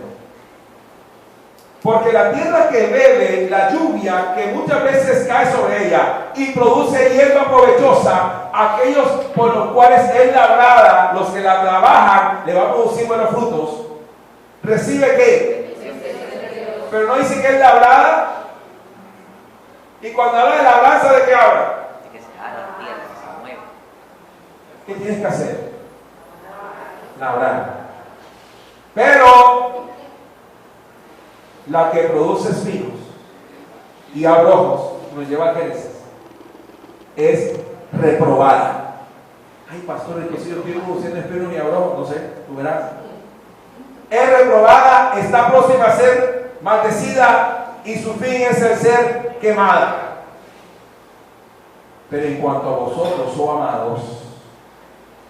B: Porque la tierra que bebe la lluvia que muchas veces cae sobre ella y produce hierba provechosa, aquellos por los cuales es labrada, los que la trabajan, le va a producir buenos frutos, ¿recibe qué? Pero no dice que es labrada. Y cuando habla de labranza, ¿de qué habla?
C: De que se haga la tierra, que se mueva.
B: ¿Qué tienes que hacer? Labrar. Pero la que produce espinos y abrojos, nos lleva a Génesis, es reprobada. Ay, pastor, es que si yo estoy produciendo espinos y abrojos, no sé, tú verás. Es reprobada, está próxima a ser maldecida y su fin es el ser quemada. Pero en cuanto a vosotros, oh amados,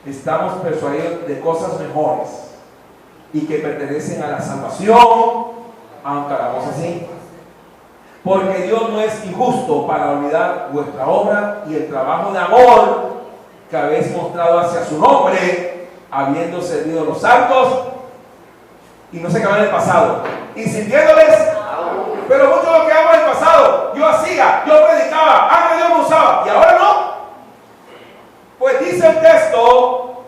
B: estamos persuadidos de cosas mejores y que pertenecen a la salvación, aunque hagamos así, Porque Dios no es injusto para olvidar vuestra obra y el trabajo de amor que habéis mostrado hacia su nombre, habiendo servido a los santos, y no se quedan en el pasado, y sirviéndoles. Pero mucho de lo que hago en el pasado, yo hacía, yo predicaba, antes Dios me usaba, y ahora no. Pues dice el texto,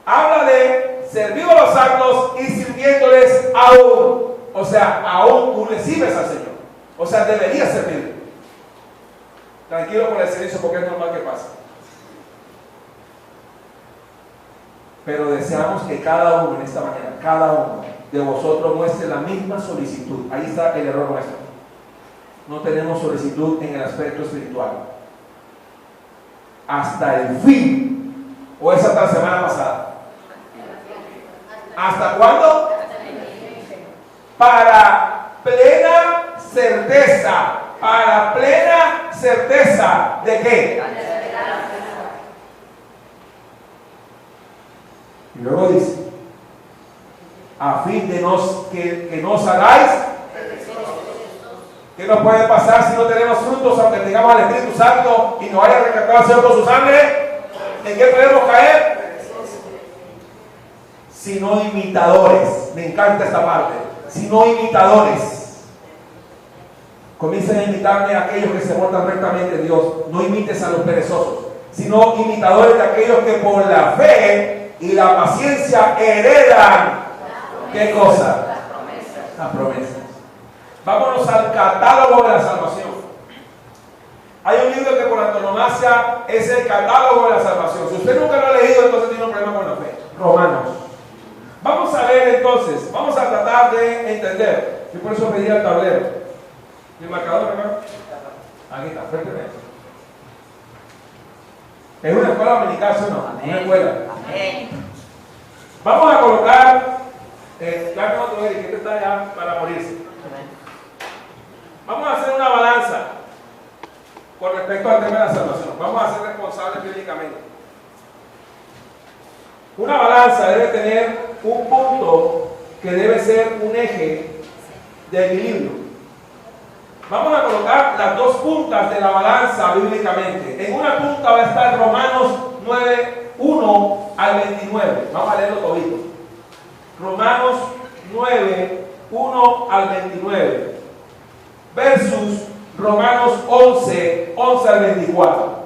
B: habla de servir a los santos y sirviéndoles aún. O sea, aún tú le sirves al Señor. O sea, deberías servirle. Tranquilo por el silencio porque es normal que pase. Pero deseamos que cada uno en esta mañana, cada uno de vosotros muestre la misma solicitud. Ahí está el error nuestro. No tenemos solicitud en el aspecto espiritual. Hasta el fin. ¿O es hasta la semana pasada? ¿Hasta cuándo? Para plena certeza. ¿Para plena certeza de qué? Y luego dice, a fin de que nos hagáis. ¿Qué nos puede pasar si no tenemos frutos, aunque tengamos al Espíritu Santo y nos haya rescatado al Señor con su sangre? ¿En qué podemos caer? Sino imitadores. Me encanta esta parte. Sino imitadores. Comiencen a imitarme a aquellos que se portan rectamente en Dios. No imites a los perezosos, sino imitadores de aquellos que por la fe y la paciencia heredan. ¿Qué cosa? Las promesas. Vámonos al catálogo de la salvación. Hay un libro que por antonomasia es el catálogo de la salvación. Si usted nunca lo ha leído, entonces tiene un problema con la fe. Romanos. Vamos a ver entonces, vamos a tratar de entender. Yo por eso pedí el tablero. ¿Y el marcador, hermano? Aquí está, fuertemente. Es una escuela dominical, ¿sí o no?
C: Amén.
B: Una escuela.
C: Amén.
B: Vamos a colocar, ya como tú eres, que está ya para morirse. Vamos a hacer una balanza con respecto al tema de la salvación. Vamos a ser responsables bíblicamente. Una balanza debe tener un punto que debe ser un eje de equilibrio. Vamos a colocar las dos puntas de la balanza bíblicamente. En una punta va a estar Romanos 9, 1 al 29. Vamos a leerlo todito. Romanos 9, 1 al 29. Versus Romanos 11, 11 al 24.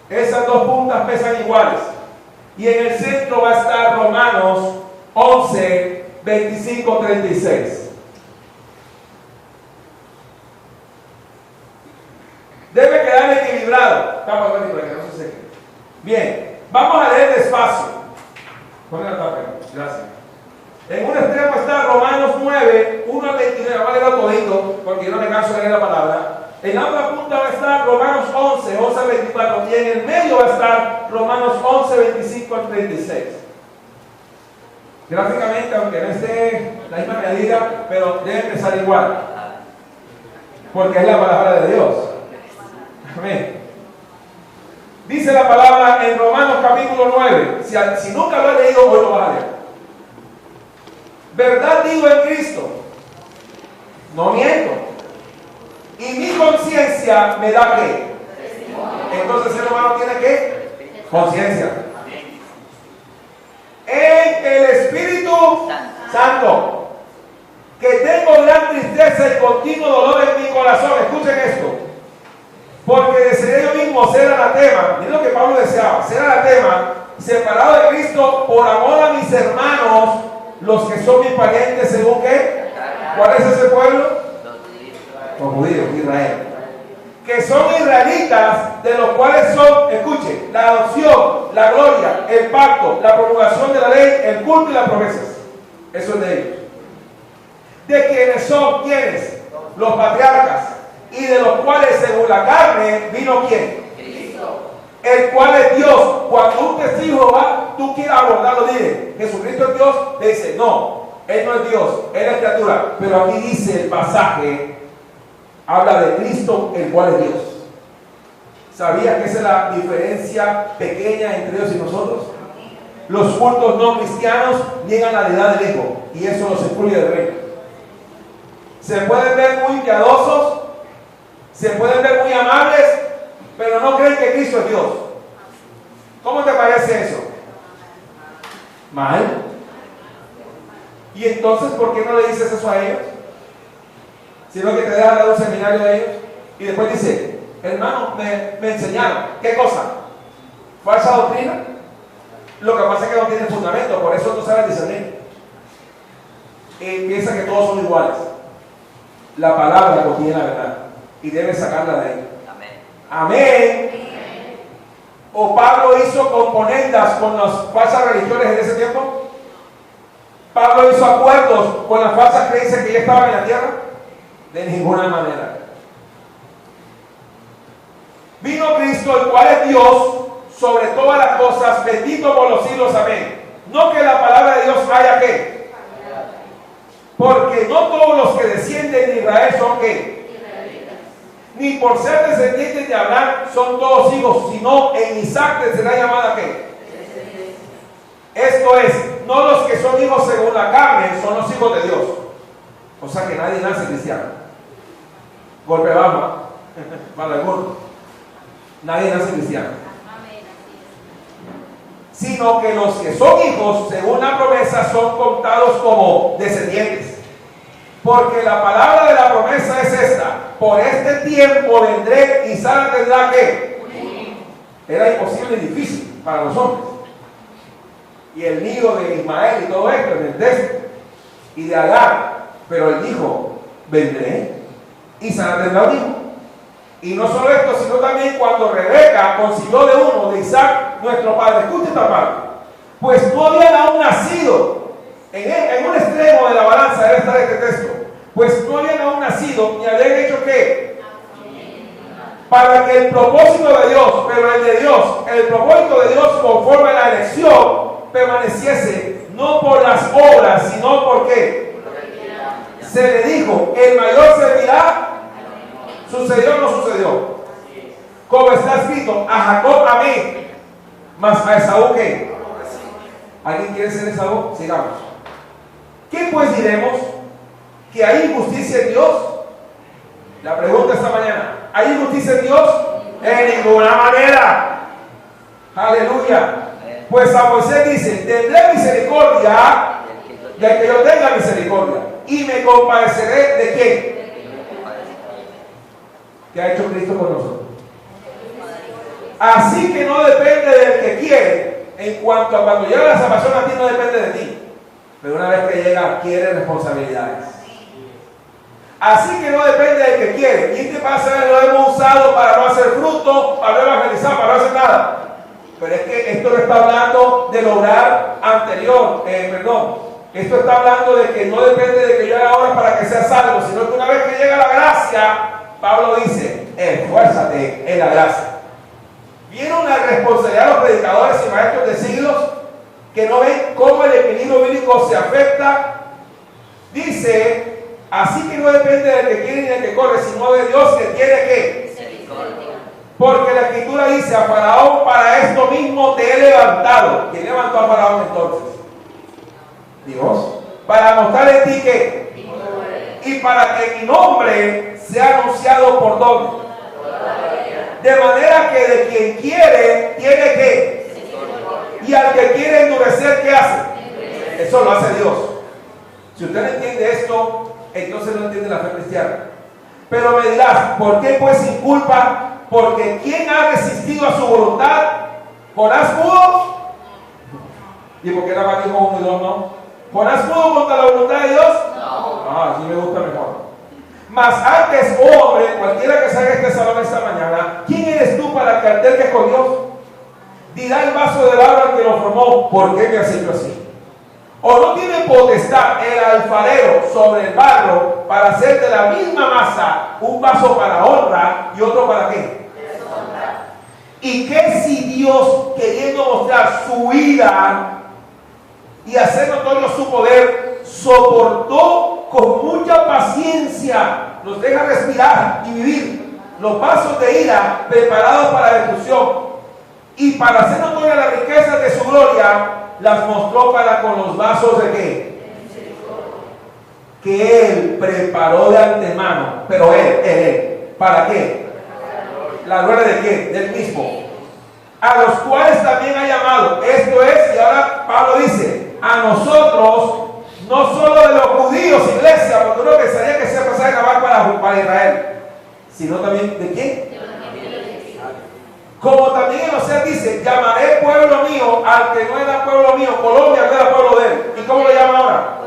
B: Esas dos puntas pesan iguales. Y en el centro va a estar Romanos 11, 25, 36. Debe quedar equilibrado. Tapa para que no se seque. Bien, vamos a leer despacio. Ponle la tapa. Gracias. En un extremo está Romanos 9, 1 al 29. Vamos a leerlo todito porque yo no me canso de leer la palabra. En la otra punta va a estar Romanos 11, 11 al 24. Y en el medio va a estar Romanos 11, 25 al 36. Gráficamente, aunque no esté la misma medida, pero debe empezar igual. Porque es la palabra de Dios. Amén. Dice la palabra en Romanos capítulo 9. Si nunca lo he leído, hoy lo vas a leer. Verdad digo en Cristo, no miento, y mi conciencia me da que. Entonces el hermano tiene que conciencia. En el Espíritu Santo, que tengo gran tristeza y continuo dolor en mi corazón. Escuchen esto. Porque deseé yo mismo ser anatema. Miren lo que Pablo deseaba: ser anatema, separado de Cristo por amor a mis hermanos, los que son mis parientes, según qué. ¿Cuál es ese pueblo? Los judíos, Israel. Que son israelitas, de los cuales son, escuche, la adopción, la gloria, el pacto, la promulgación de la ley, el culto y las promesas. Eso es de ellos. De quienes son, ¿quiénes? Los patriarcas. Y de los cuales, según la carne, vino ¿quién? Cristo. El cual es Dios. Cuando un testigo va, tú quieres abordarlo, dile, Jesucristo es Dios, te dice, no, Él no es Dios, Él es criatura. Pero aquí dice el pasaje, habla de Cristo, el cual es Dios. ¿Sabías que esa es la diferencia pequeña entre Dios y nosotros? Los cultos no cristianos niegan la deidad del Hijo, y eso los excluye del reino. Se pueden ver muy piadosos, se pueden ver muy amables, pero no creen que Cristo es Dios. ¿Cómo te parece eso? Mal. ¿Y entonces por qué no le dices eso a ellos? Sino que te dejas dar un seminario de ellos y después dice, hermano, me enseñaron. ¿Qué cosa? ¿Falsa doctrina? Lo que pasa es que no tiene fundamento, por eso no sabes discernir. Piensa que todos son iguales. La palabra contiene la verdad y debes sacarla de ahí.
C: Amén.
B: Amén. ¿O Pablo hizo componendas con las falsas religiones en ese tiempo? ¿Pablo hizo acuerdos con las falsas creencias que ya estaban en la tierra? De ninguna manera. Vino Cristo, el cual es Dios sobre todas las cosas, bendito por los siglos. Amén. No que la palabra de Dios haya que. Porque no todos los que descienden de Israel son que. Ni por ser descendientes de Abraham son todos hijos, sino en Isaac será llamada que. Esto es, no los que son hijos según la carne, son los hijos de Dios. O sea que nadie nace cristiano. Golpe bajo, para algunos. Nadie nace cristiano. Sino que los que son hijos, según la promesa, son contados como descendientes. Porque la palabra de la promesa es esta: por este tiempo vendré y Sara tendrá que. Era imposible y difícil para los hombres. Y el nido de Ismael y todo esto en el texto, y de Agar, pero él dijo, vendré y Sara tendrá un hijo. Y no solo esto, sino también cuando Rebeca concibió de uno, de Isaac, nuestro padre. Escuche esta parte. Pues no habían aún nacido, en un extremo de la balanza debe estar este texto, pues no habían aún nacido, ni habían hecho ¿qué? Para que el propósito de Dios, pero el de Dios, el propósito de Dios conforme a la elección, permaneciese, no por las obras, sino por ¿qué? Se le dijo, el mayor servirá. ¿Sucedió o no sucedió? Como está escrito, a Jacob amé, mas a Esaú ¿qué? ¿Alguien quiere ser Esaú? Sigamos. ¿Qué pues diremos? ¿Que hay injusticia en Dios? La pregunta esta mañana, ¿hay injusticia en Dios? En ninguna manera. Aleluya. Pues a Moisés dice, tendré misericordia del que yo tenga misericordia y me compadeceré de quién. ¿Qué ha hecho Cristo con nosotros? Así que no depende del que quiere. En cuanto a cuando llega la salvación, a ti no depende de ti. Pero una vez que llega, adquiere responsabilidades. Así que no depende del que quiere. Y este pasaje lo hemos usado para no hacer fruto, para no evangelizar, para no hacer nada. Pero es que esto no está hablando del obrar anterior, Esto está hablando de que no depende de que yo haga obras para que sea salvo, sino que una vez que llega la gracia, Pablo dice, esfuérzate en la gracia. ¿Vieron la responsabilidad de los predicadores y maestros de siglos que no ven cómo el equilibrio bíblico se afecta? Dice, así que no depende del que quiere ni del que corre, sino de Dios que tiene que. Porque la Escritura dice, a Faraón para esto mismo te he levantado. ¿Quién levantó a Faraón entonces? Dios. Para mostrar en ti que. Y para que mi nombre sea anunciado por dónde. De manera que de quien quiere, tiene que. Y al que quiere endurecer, ¿qué hace? Eso lo hace Dios. Si usted no entiende esto, entonces no entiende la fe cristiana. Pero me dirás, ¿por qué pues sin culpa? Porque ¿quién ha resistido a su voluntad? ¿Jonás pudo? ¿Y por qué nada más dijo uno y dos no? ¿Jonás pudo contra la voluntad de Dios? No. Ah, así me gusta mejor. Mas antes, oh hombre, cualquiera que salga este salón esta mañana, ¿quién eres tú para que alterques con Dios? Dirá el vaso de barro al que lo formó, ¿por qué me has hecho así? ¿O no tiene potestad el alfarero sobre el barro para hacer de la misma masa un vaso para honra y otro para qué? ¿Y qué si Dios, queriendo mostrar su ira y hacer notorio su poder, soportó con mucha paciencia, nos deja respirar y vivir los vasos de ira preparados para la destrucción, y para hacer notoria las riquezas de su gloria, las mostró para con los vasos de qué? que Él preparó de antemano, pero Él, ¿para qué? ¿La gloria de quién? Del mismo. A los cuales también ha llamado. Esto es, y ahora Pablo dice, a nosotros, no solo de los judíos, iglesia, porque uno pensaría que se pasaba a grabar para Israel, sino también de quién. Como también en Oseas dice, llamaré pueblo mío al que no era pueblo mío. Colombia no era pueblo de él. ¿Y cómo lo llama ahora?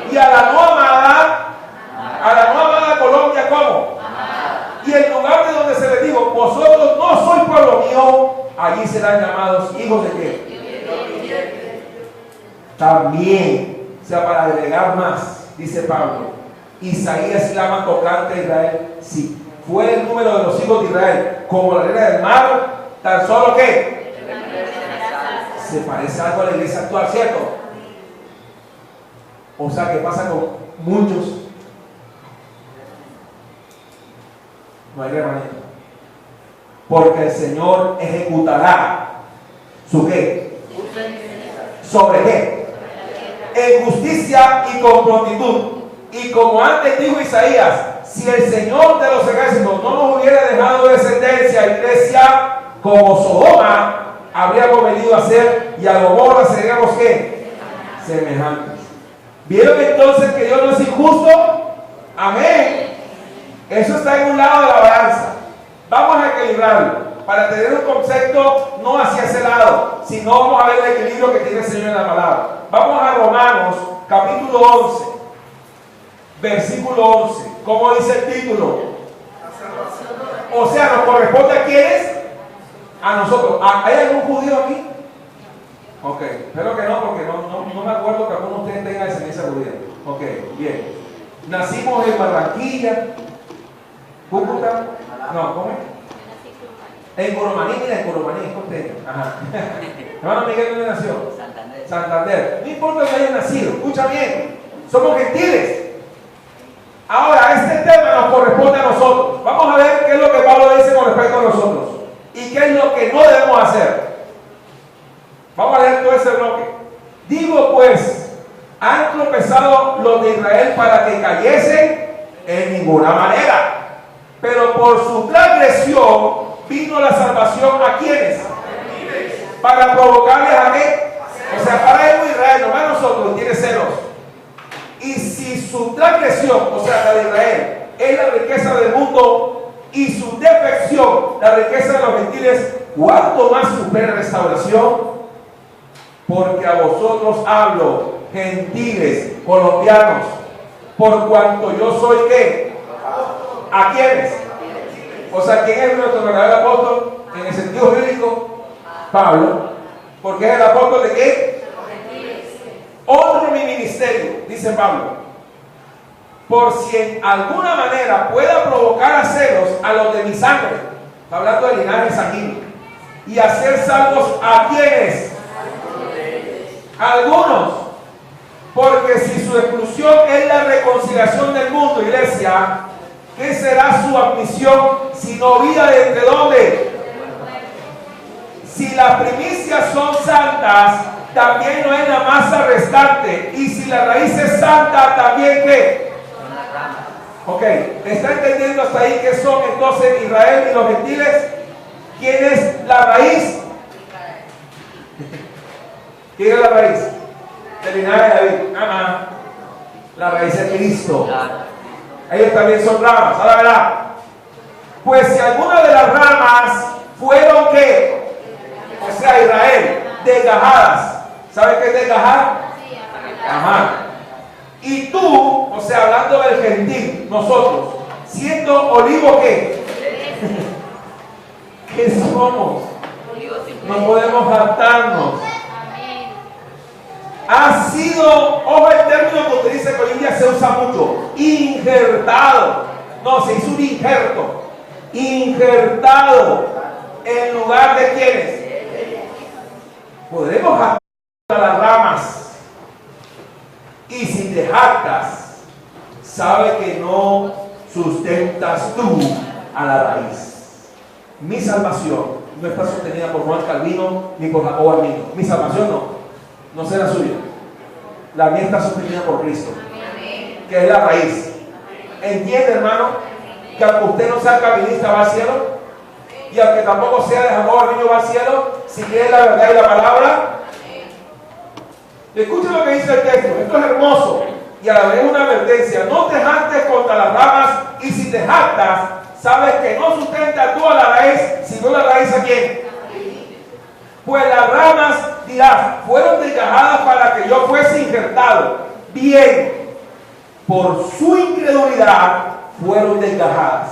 B: Y a la no amada Colombia, ¿cómo? Y el lugar de donde se les dijo, vosotros no sois pueblo mío, allí serán llamados hijos de qué. También, o sea, para agregar más, dice Pablo, Isaías clama tocante a Israel, sí. Fue el número de los hijos de Israel como la arena del mar, tan solo que se parece algo a la iglesia actual, ¿cierto? O sea, ¿qué pasa con muchos? No hay remanente. Porque el Señor ejecutará su qué. ¿Sobre qué? En justicia y con prontitud. Y como antes dijo Isaías, si el Señor de los ejércitos no nos hubiera dejado descendencia, iglesia, como Sodoma, habríamos venido a ser, y a Gomorra seríamos ¿qué? Semejantes. ¿Vieron entonces que Dios no es injusto? Amén. Eso está en un lado de la balanza. Vamos a equilibrarlo para tener un concepto no hacia ese lado, sino vamos a ver el equilibrio que tiene el Señor en la palabra. Vamos a Romanos capítulo 11, versículo 11. ¿Cómo dice el título? O sea, ¿nos corresponde a quiénes? A nosotros. ¿Hay algún judío aquí? Ok, espero que no, porque no me acuerdo que alguno de ustedes tenga descendencia judía. Ok, bien. Nacimos en Barranquilla, Cúcuta, no, ¿cómo es? En Coromaní, mira, en Coromaní, es costeño. Ajá. Hermano Miguel, ¿dónde nació?
C: Santander.
B: Santander. No importa que haya nacido, escucha bien, somos gentiles. Ahora, este tema nos corresponde a nosotros. Vamos a ver qué es lo que Pablo dice con respecto a nosotros y qué es lo que no debemos hacer. Vamos a leer todo ese bloque. Digo pues, ¿han tropezado los de Israel para que cayesen? En ninguna manera. Pero por su transgresión vino la salvación ¿a quiénes? Para provocarles a qué. O sea, para el Israel, no para nosotros, tiene celos. Y si su transgresión, o sea, la de Israel, es la riqueza del mundo y su defección, la riqueza de los gentiles, ¿cuánto más supera restauración? Porque a vosotros hablo, gentiles, colombianos, por cuanto yo soy ¿qué? ¿A quiénes? O sea, ¿quién es nuestro verdadero apóstol? En el sentido bíblico, Pablo. Porque es el apóstol de qué? Honro mi ministerio, dice Pablo, por si en alguna manera pueda provocar a celos a los de mi sangre, está hablando de linaje sanguíneo, y hacer salvos a quienes, algunos, porque si su exclusión es la reconciliación del mundo, iglesia, ¿qué será su admisión sino vida de entre dónde? Si las primicias son santas, también no es la masa restante. Y si la raíz es santa, también ¿qué? Ok, ¿está entendiendo hasta ahí qué son entonces Israel y los gentiles? ¿Quién es la raíz? ¿Quién es la raíz? Del linaje de David. La raíz es Cristo. Ellos también son ramas. Ahora verá. Pues si alguna de las ramas fueron ¿qué? O sea, Israel, desgajadas. ¿Sabe qué es desgajar? Ajá. Y tú, o sea, hablando del gentil, nosotros, siendo olivo ¿qué? ¿Qué somos? No podemos jactarnos. Ha sido, ojo el término que utiliza que hoy en día se usa mucho, injertado. No, se hizo un injerto. Injertado en lugar de quiénes. Podremos jactar a las ramas. Y si te jactas, sabe que no sustentas tú a la raíz. Mi salvación no está sostenida por Juan Calvino ni por Jacobo Arminio. Mi salvación no será suya. La mía está sostenida por Cristo. que es la raíz. ¿Entiende, hermano? Que aunque usted no sea calvinista va al cielo, y aunque tampoco sea de amor niño va al cielo, si quiere la verdad y la palabra. Escuchen lo que dice el texto, esto es hermoso y a la vez una advertencia. No te jactes contra las ramas, y si te jactas, sabes que no sustenta tú a la raíz, sino la raíz a quién. Pues las ramas, dirás, fueron desgajadas para que yo fuese injertado. Bien, por su incredulidad fueron desgajadas.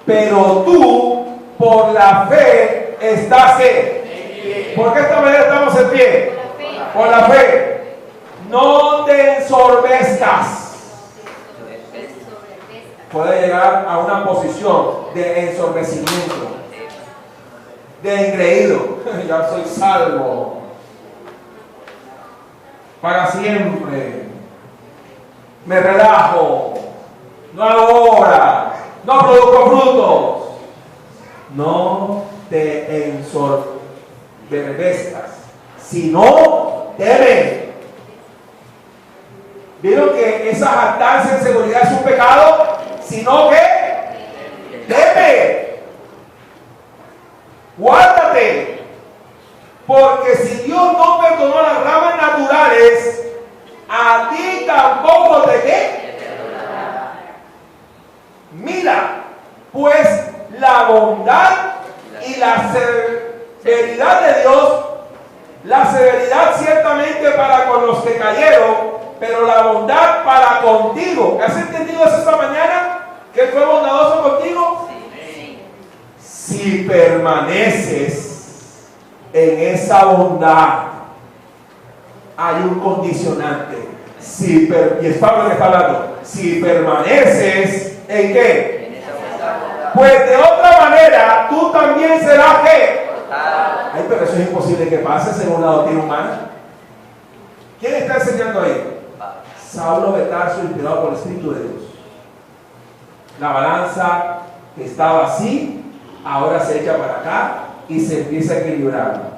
B: Pero tú, por la fe, estás ¿qué? ¿Por qué esta manera estamos en pie? Por la fe. No te ensorbezcas. Puede llegar a una posición de ensorbecimiento, de engreído. Ya soy salvo para siempre. Me relajo. No hago obra. No produzco frutos. No te ensorbezcas. Si no, teme. ¿Vieron que esa jactancia en seguridad es un pecado? Sino que teme. Guárdate. Porque si Dios no perdonó las ramas naturales, a ti tampoco te ¿qué? Mira, pues la bondad y la severidad de Dios, la severidad ciertamente para con los que cayeron, pero la bondad para contigo. ¿Has entendido eso esta mañana? ¿Que fue bondadoso contigo? Sí. Si permaneces en esa bondad, hay un condicionante. Y es Pablo que está hablando. Si permaneces en ¿qué? Pues de otra manera tú también serás ¿qué? Ay, pero eso es imposible que pase según la doctrina humana. ¿Quién está enseñando ahí? Saulo de Tarso, inspirado por el Espíritu de Dios. La balanza que estaba así, ahora se echa para acá y se empieza a equilibrar.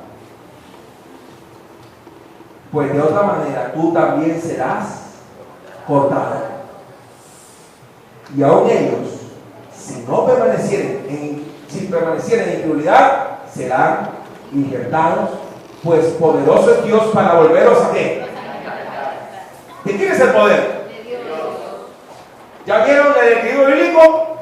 B: Pues de otra manera tú también serás cortado. Y aún ellos, si permanecieren en incredulidad, serán injertados, pues poderoso es Dios para volveros a ¿qué? ¿De quién es el poder? De Dios. ¿Ya vieron el equilibrio bíblico?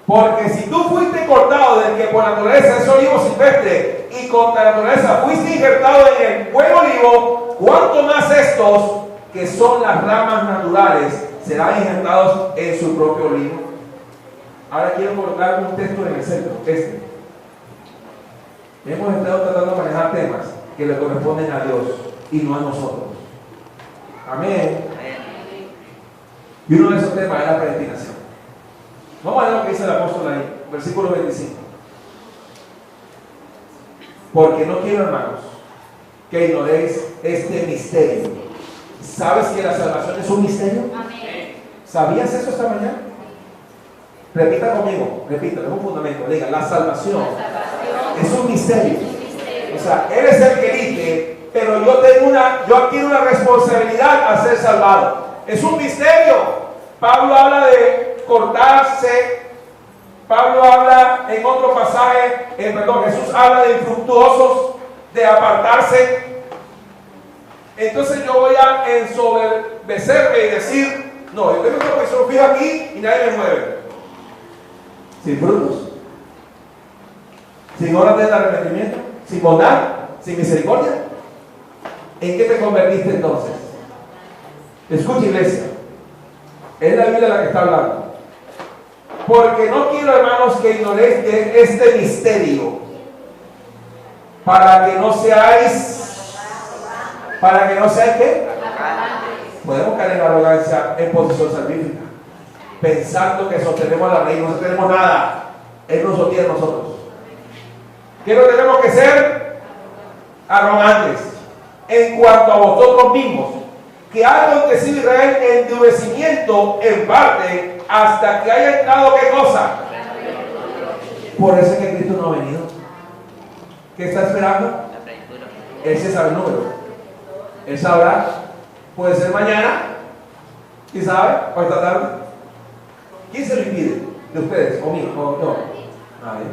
B: Porque si tú fuiste cortado del que por naturaleza es olivo silvestre y contra la naturaleza fuiste injertado en el buen olivo, ¿cuánto más estos que son las ramas naturales serán injertados en su propio olivo? Ahora quiero colocar un texto en el centro, Hemos estado tratando de manejar temas que le corresponden a Dios y no a nosotros. Amén. Y uno de esos temas es la predestinación. Vamos a ver lo que dice el apóstol ahí, versículo 25. Porque no quiero, hermanos, que ignoréis este misterio. ¿Sabes que la salvación es un misterio? Amén. ¿Sabías eso esta mañana? Repita conmigo, repita, es un fundamento. Diga, la salvación es un misterio. O sea, eres el que elige, pero yo adquiero una responsabilidad a ser salvado. Es un misterio. Pablo habla de cortarse. Pablo habla en otro pasaje, Jesús habla de infructuosos, de apartarse. Entonces yo voy a ensoberbecerme y decir, no, yo tengo que ser fijo aquí y nadie me mueve. Sin frutos, sin obras de arrepentimiento, sin bondad, sin misericordia. ¿En qué te convertiste entonces? Escucha, iglesia, es la Biblia la que está hablando. Porque no quiero, hermanos, que ignoréis de este misterio, para que no seáis ¿qué? Podemos caer en la arrogancia en posición salvífica, pensando que sostenemos la ley. No sostenemos nada, Él nos sostiene a nosotros. ¿Qué no tenemos que ser? Arrogantes en cuanto a vosotros mismos, que ha acontecido Israel endurecimiento en parte hasta que haya entrado ¿qué cosa? Por eso es que Cristo no ha venido. ¿Qué está esperando? Él se sabe el número. Él sabrá, puede ser mañana, ¿Sí sabe? ¿O esta tarde? ¿Quién se lo impide? ¿De ustedes? ¿O mío? ¿O yo? Nadie.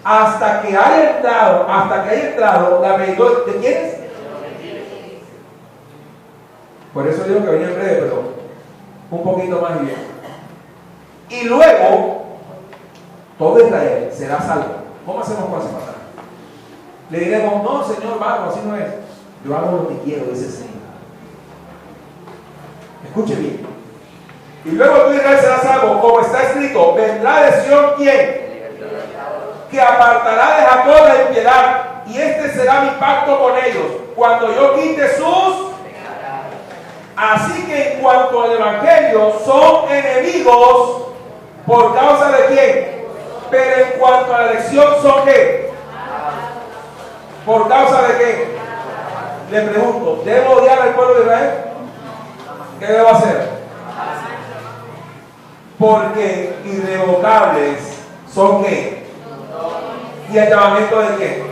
B: Hasta que haya entrado la plenitud, ¿de quiénes? Por eso digo que venía en breve, pero un poquito más y bien. Y luego, todo Israel será salvo. ¿Cómo hacemos con esa palabra? Le diremos, no, Señor, vamos, así no es. Yo hago lo que quiero, dice el Señor. Escuche bien. Y luego tú Israel será salvo, como está escrito, vendrá de Sión ¿quién? Que apartará de Jacob la impiedad, y este será mi pacto con ellos, cuando yo quite sus. Así que en cuanto al evangelio, son enemigos por causa de quién, pero en cuanto a la elección, son qué, por causa de qué. Le pregunto, ¿debo odiar al pueblo de Israel? ¿Qué debo hacer? Porque irrevocables son qué. ¿Y el llamamiento de quién?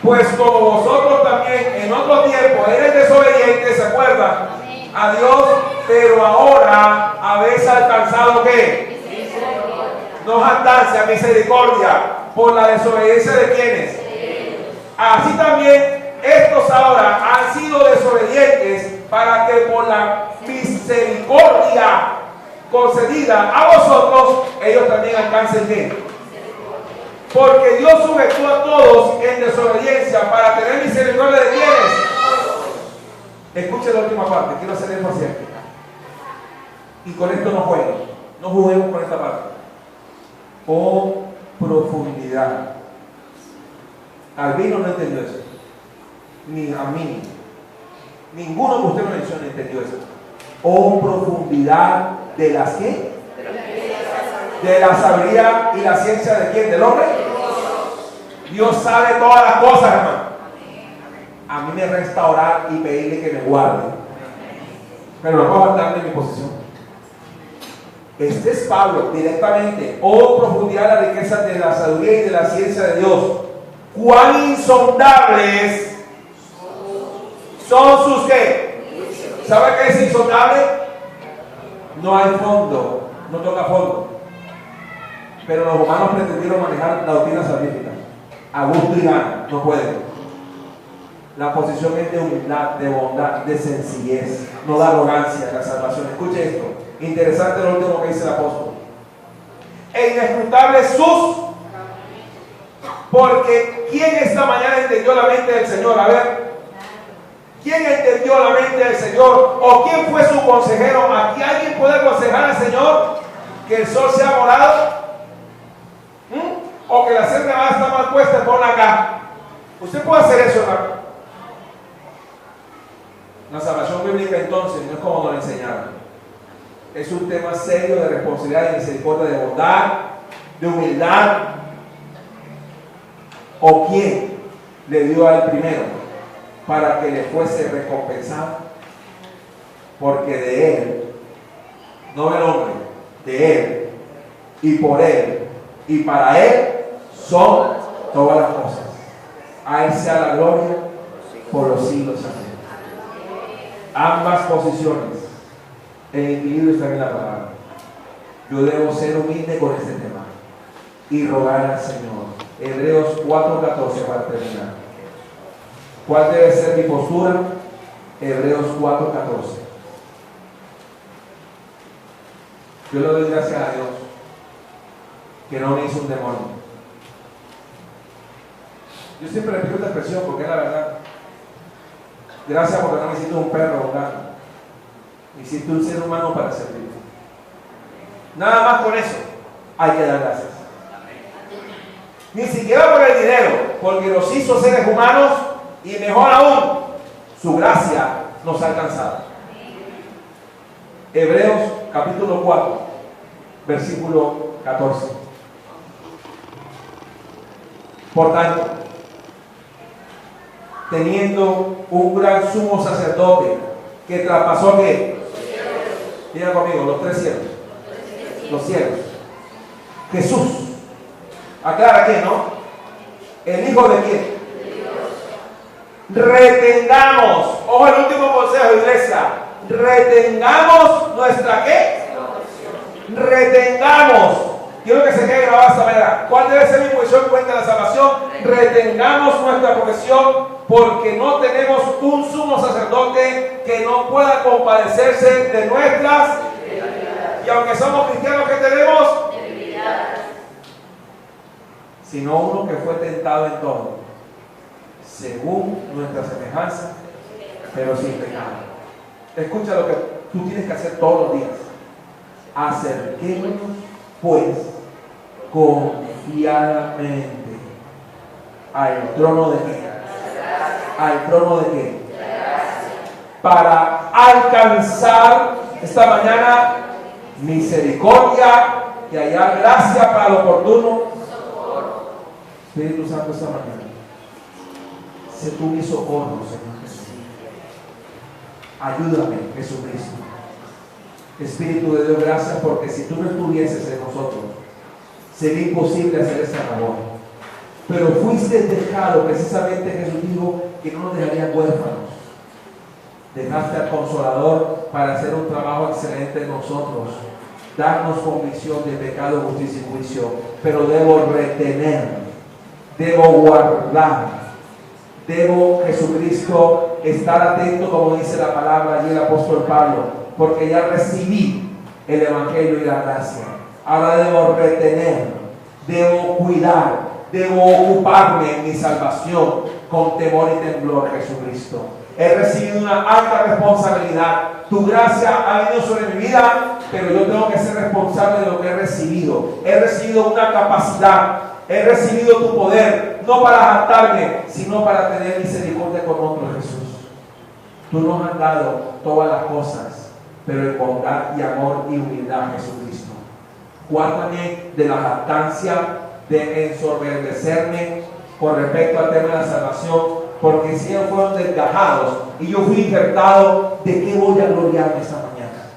B: Pues como vosotros también en otro tiempo eres desobedientes, ¿se acuerdan? A Dios, pero ahora habéis alcanzado ¿qué? No jactancia, misericordia, por la desobediencia de quienes. Así también estos ahora han sido desobedientes para que por la misericordia concedida a vosotros, ellos también alcancen ¿qué? Porque Dios sujetó a todos en desobediencia para tener misericordia de quienes. Escuche la última parte, quiero hacer énfasis aquí. Y con esto no jueguen, no juguemos con esta parte. Oh, profundidad. Albino no entendió eso. Ni a mí. Ninguno que usted me mencione entendió eso. Oh, profundidad de las ¿qué? De la sabiduría y la ciencia de quién, del hombre. Dios sabe todas las cosas, hermano. A mí me resta orar y pedirle que me guarde, pero no puedo faltar de mi posición. Este es Pablo directamente. Oh, profundidad de la riqueza de la sabiduría y de la ciencia de Dios. Cuán insondables son sus ¿qué? ¿Sabe qué es insondable? No hay fondo, no toca fondo. Pero los humanos pretendieron manejar la doctrina salvífica a gusto y gana, no pueden. La posición es de humildad, de bondad, de sencillez, no de arrogancia, la salvación. Escuche esto, interesante lo último que dice el apóstol. E inescrutables sus, porque ¿quién esta mañana entendió la mente del Señor? A ver, ¿quién entendió la mente del Señor? ¿O quién fue su consejero? ¿Aquí alguien puede aconsejar al Señor que el sol sea morado? O que la cerca va a estar mal puesta, ponla acá. Usted puede hacer eso, hermano. La salvación bíblica entonces no es como nos la enseñaron. Es un tema serio de responsabilidad, de misericordia, de bondad, de humildad. ¿O quién le dio al primero para que le fuese recompensado? Porque de él, no del hombre, de él y por él y para él son todas las cosas. A él sea la gloria por los siglos. Amén. Ambas posiciones, el equilibrio está en la palabra. Yo debo ser humilde con este tema y rogar al Señor. Hebreos 4:14 para terminar. ¿Cuál debe ser mi postura? Hebreos 4:14. Yo le doy gracias a Dios que no me hizo un demonio. Yo siempre repito esta expresión porque es la verdad. Gracias porque no me hiciste un perro o un gato. Me hiciste un ser humano para servir. Nada más con eso hay que dar gracias. Ni siquiera por el dinero, porque nos hizo seres humanos y mejor aún, su gracia nos ha alcanzado. Hebreos capítulo 4, versículo 14. Por tanto, teniendo un gran sumo sacerdote que traspasó ¿qué? Diga conmigo, los 3 cielos. Los cielos. Jesús. Aclara quién, ¿no? El Hijo de quién. Retengamos. Ojo, el último consejo, iglesia. Retengamos nuestra ¿qué? Retengamos. Quiero que se quede grabada esta manera. ¿Cuál debe ser mi posición en cuenta de la salvación? Retengamos nuestra profesión, porque no tenemos un sumo sacerdote que no pueda compadecerse de nuestras. Y aunque somos cristianos, ¿qué tenemos? Sino uno que fue tentado en todo, según nuestra semejanza, pero sin pecado. Escucha lo que tú tienes que hacer todos los días. Acerquémonos, pues, confiadamente al trono de qué. ¿Al trono de qué? Para alcanzar esta mañana misericordia y hallar gracia para lo oportuno. Espíritu Santo, esta mañana, sé tú mi socorro, Señor Jesús. Ayúdame, Jesucristo. Espíritu de Dios, gracias, porque si tú no estuvieses en nosotros, sería imposible hacer esta labor. Pero fuiste dejado, precisamente Jesús dijo que no nos dejarían huérfanos. Dejaste al Consolador para hacer un trabajo excelente en nosotros, darnos convicción de pecado, justicia y juicio. Pero debo retener, debo guardar, debo, Jesucristo, estar atento, como dice la palabra y el apóstol Pablo, porque ya recibí el Evangelio y la gracia. Ahora debo retener, debo cuidar, debo ocuparme en mi salvación con temor y temblor, Jesucristo. He recibido una alta responsabilidad. Tu gracia ha venido sobre mi vida, pero yo tengo que ser responsable de lo que he recibido. He recibido una capacidad, he recibido tu poder, no para jactarme, sino para tener misericordia con otros, Jesús. Tú nos has dado todas las cosas, pero en bondad y amor y humildad, Jesucristo. Guárdame de la jactancia, de ensoberbecerme con respecto al tema de la salvación, porque si ellos fueron desgajados y yo fui injertado, ¿de qué voy a gloriarme esta mañana?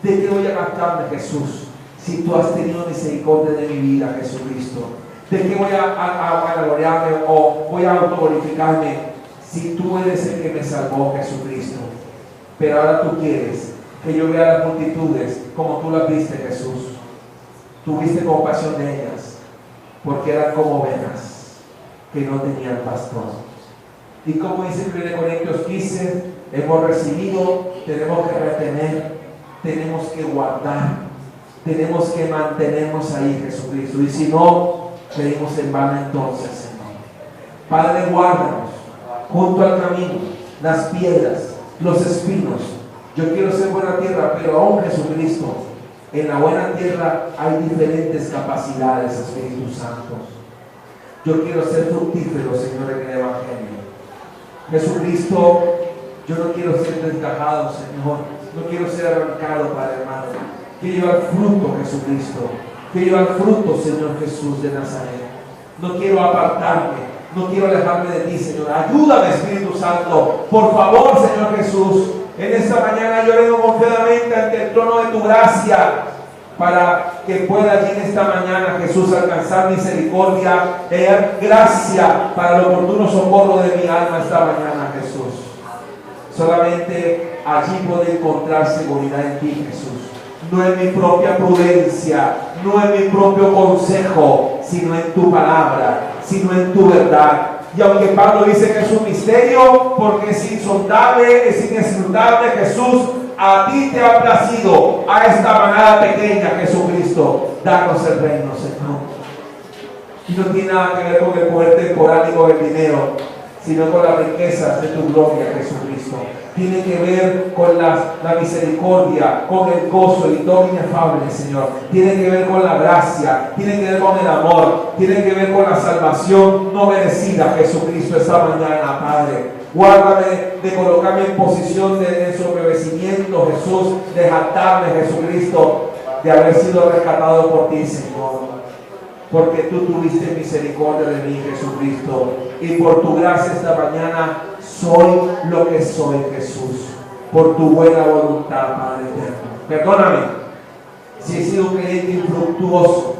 B: ¿De qué voy a jactarme, Jesús? Si tú has tenido misericordia de mi vida, Jesucristo. ¿De qué voy a gloriarme o voy a autoglorificarme si tú eres el que me salvó, Jesucristo? Pero ahora tú quieres que yo vea las multitudes como tú las viste, Jesús. Tuviste compasión de ellas, porque eran como ovejas que no tenían pastor. Y como dice 1 Corintios 15, hemos recibido, tenemos que retener, tenemos que guardar, tenemos que mantenernos ahí, Jesucristo. Y si no, pedimos en vano entonces, Señor. Padre, guárdanos junto al camino, las piedras, los espinos. Yo quiero ser buena tierra, pero aún, Jesucristo, en la buena tierra hay diferentes capacidades, Espíritu Santo. Yo quiero ser fructífero, Señor, en el Evangelio. Jesucristo, yo no quiero ser desgajado, Señor. No quiero ser arrancado, Padre hermano. Quiero llevar fruto, Jesucristo. Quiero llevar fruto, Señor Jesús de Nazaret. No quiero apartarme. No quiero alejarme de ti, Señor. Ayúdame, Espíritu Santo. Por favor, Señor Jesús. En esta mañana yo vengo confiadamente ante el trono de tu gracia, para que pueda allí en esta mañana, Jesús, alcanzar misericordia, gracia para el oportuno socorro de mi alma esta mañana, Jesús. Solamente allí puedo encontrar seguridad en ti, Jesús. No en mi propia prudencia, no en mi propio consejo, sino en tu palabra, sino en tu verdad. Y aunque Pablo dice que es un misterio, porque es insondable, es inescrutable, Jesús, a ti te ha placido, a esta manada pequeña, Jesucristo, darnos el reino, Señor. Y no tiene nada que ver con el poder temporal y con el dinero, sino con las riquezas de tu gloria, Jesucristo. Tiene que ver con la misericordia, con el gozo y todo inefable, Señor. Tiene que ver con la gracia, tiene que ver con el amor, tiene que ver con la salvación no merecida, Jesucristo, esta mañana, Padre. Guárdame de colocarme en posición de ensoberbecimiento, Jesús, de jactarme, Jesucristo, de haber sido rescatado por ti, Señor. Porque tú tuviste misericordia de mí, Jesucristo, y por tu gracia esta mañana soy lo que soy, Jesús, por tu buena voluntad, Padre eterno. Perdóname si he sido un creyente infructuoso,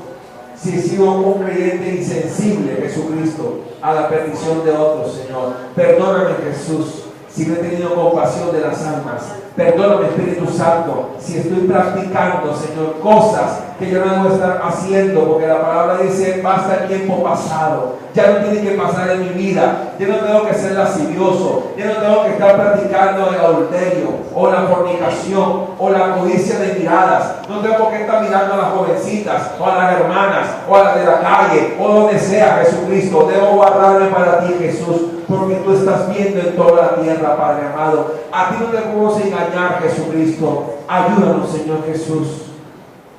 B: si he sido un creyente insensible, Jesucristo, a la perdición de otros, Señor. Perdóname, Jesús, si no he tenido compasión de las almas. Perdóname, Espíritu Santo, si estoy practicando, Señor, cosas que yo no debo estar haciendo, porque la palabra dice, basta el tiempo pasado. Ya no tiene que pasar en mi vida. Yo no tengo que ser lascivioso. Yo no tengo que estar practicando el adulterio, o la fornicación, o la codicia de miradas. No tengo que estar mirando a las jovencitas, o a las hermanas, o a las de la calle, o donde sea, Jesucristo. Debo guardarme para ti, Jesús, porque tú estás viendo en toda la tierra, Padre amado. A ti no te podemos engañar, Jesucristo. Ayúdanos, Señor Jesús.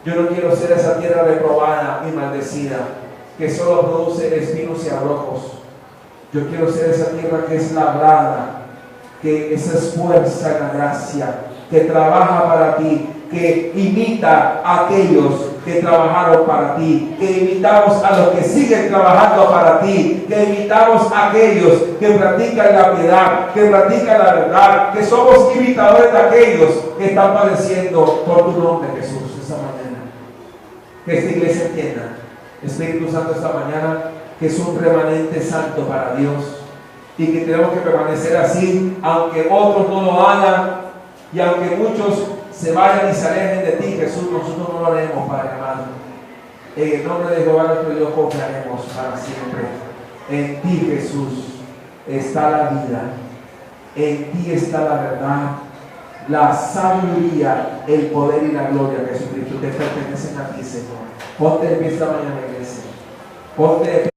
B: Yo no quiero ser esa tierra reprobada y maldecida, que solo produce espinos y abrojos. Yo quiero ser esa tierra que es labrada, que se esfuerza en la gracia, que trabaja para ti, que imita a aquellos que trabajaron para ti, que imitamos a los que siguen trabajando para ti, que imitamos a aquellos que practican la piedad, que practican la verdad, que somos imitadores de aquellos que están padeciendo por tu nombre, Jesús, esta mañana. Que esta iglesia entienda, Espíritu Santo, esta mañana, que es un remanente santo para Dios y que tenemos que permanecer así, aunque otros no lo hagan y aunque muchos se vayan y se alejen de ti, Jesús, nosotros no lo haremos, Padre amado. En el nombre de Jehová nuestro Dios confiaremos para siempre. En ti, Jesús, está la vida, en ti está la verdad, la sabiduría, el poder y la gloria, Jesucristo, te pertenecen a ti, Señor. Ponte de pie esta mañana, iglesia. Ponte de pie.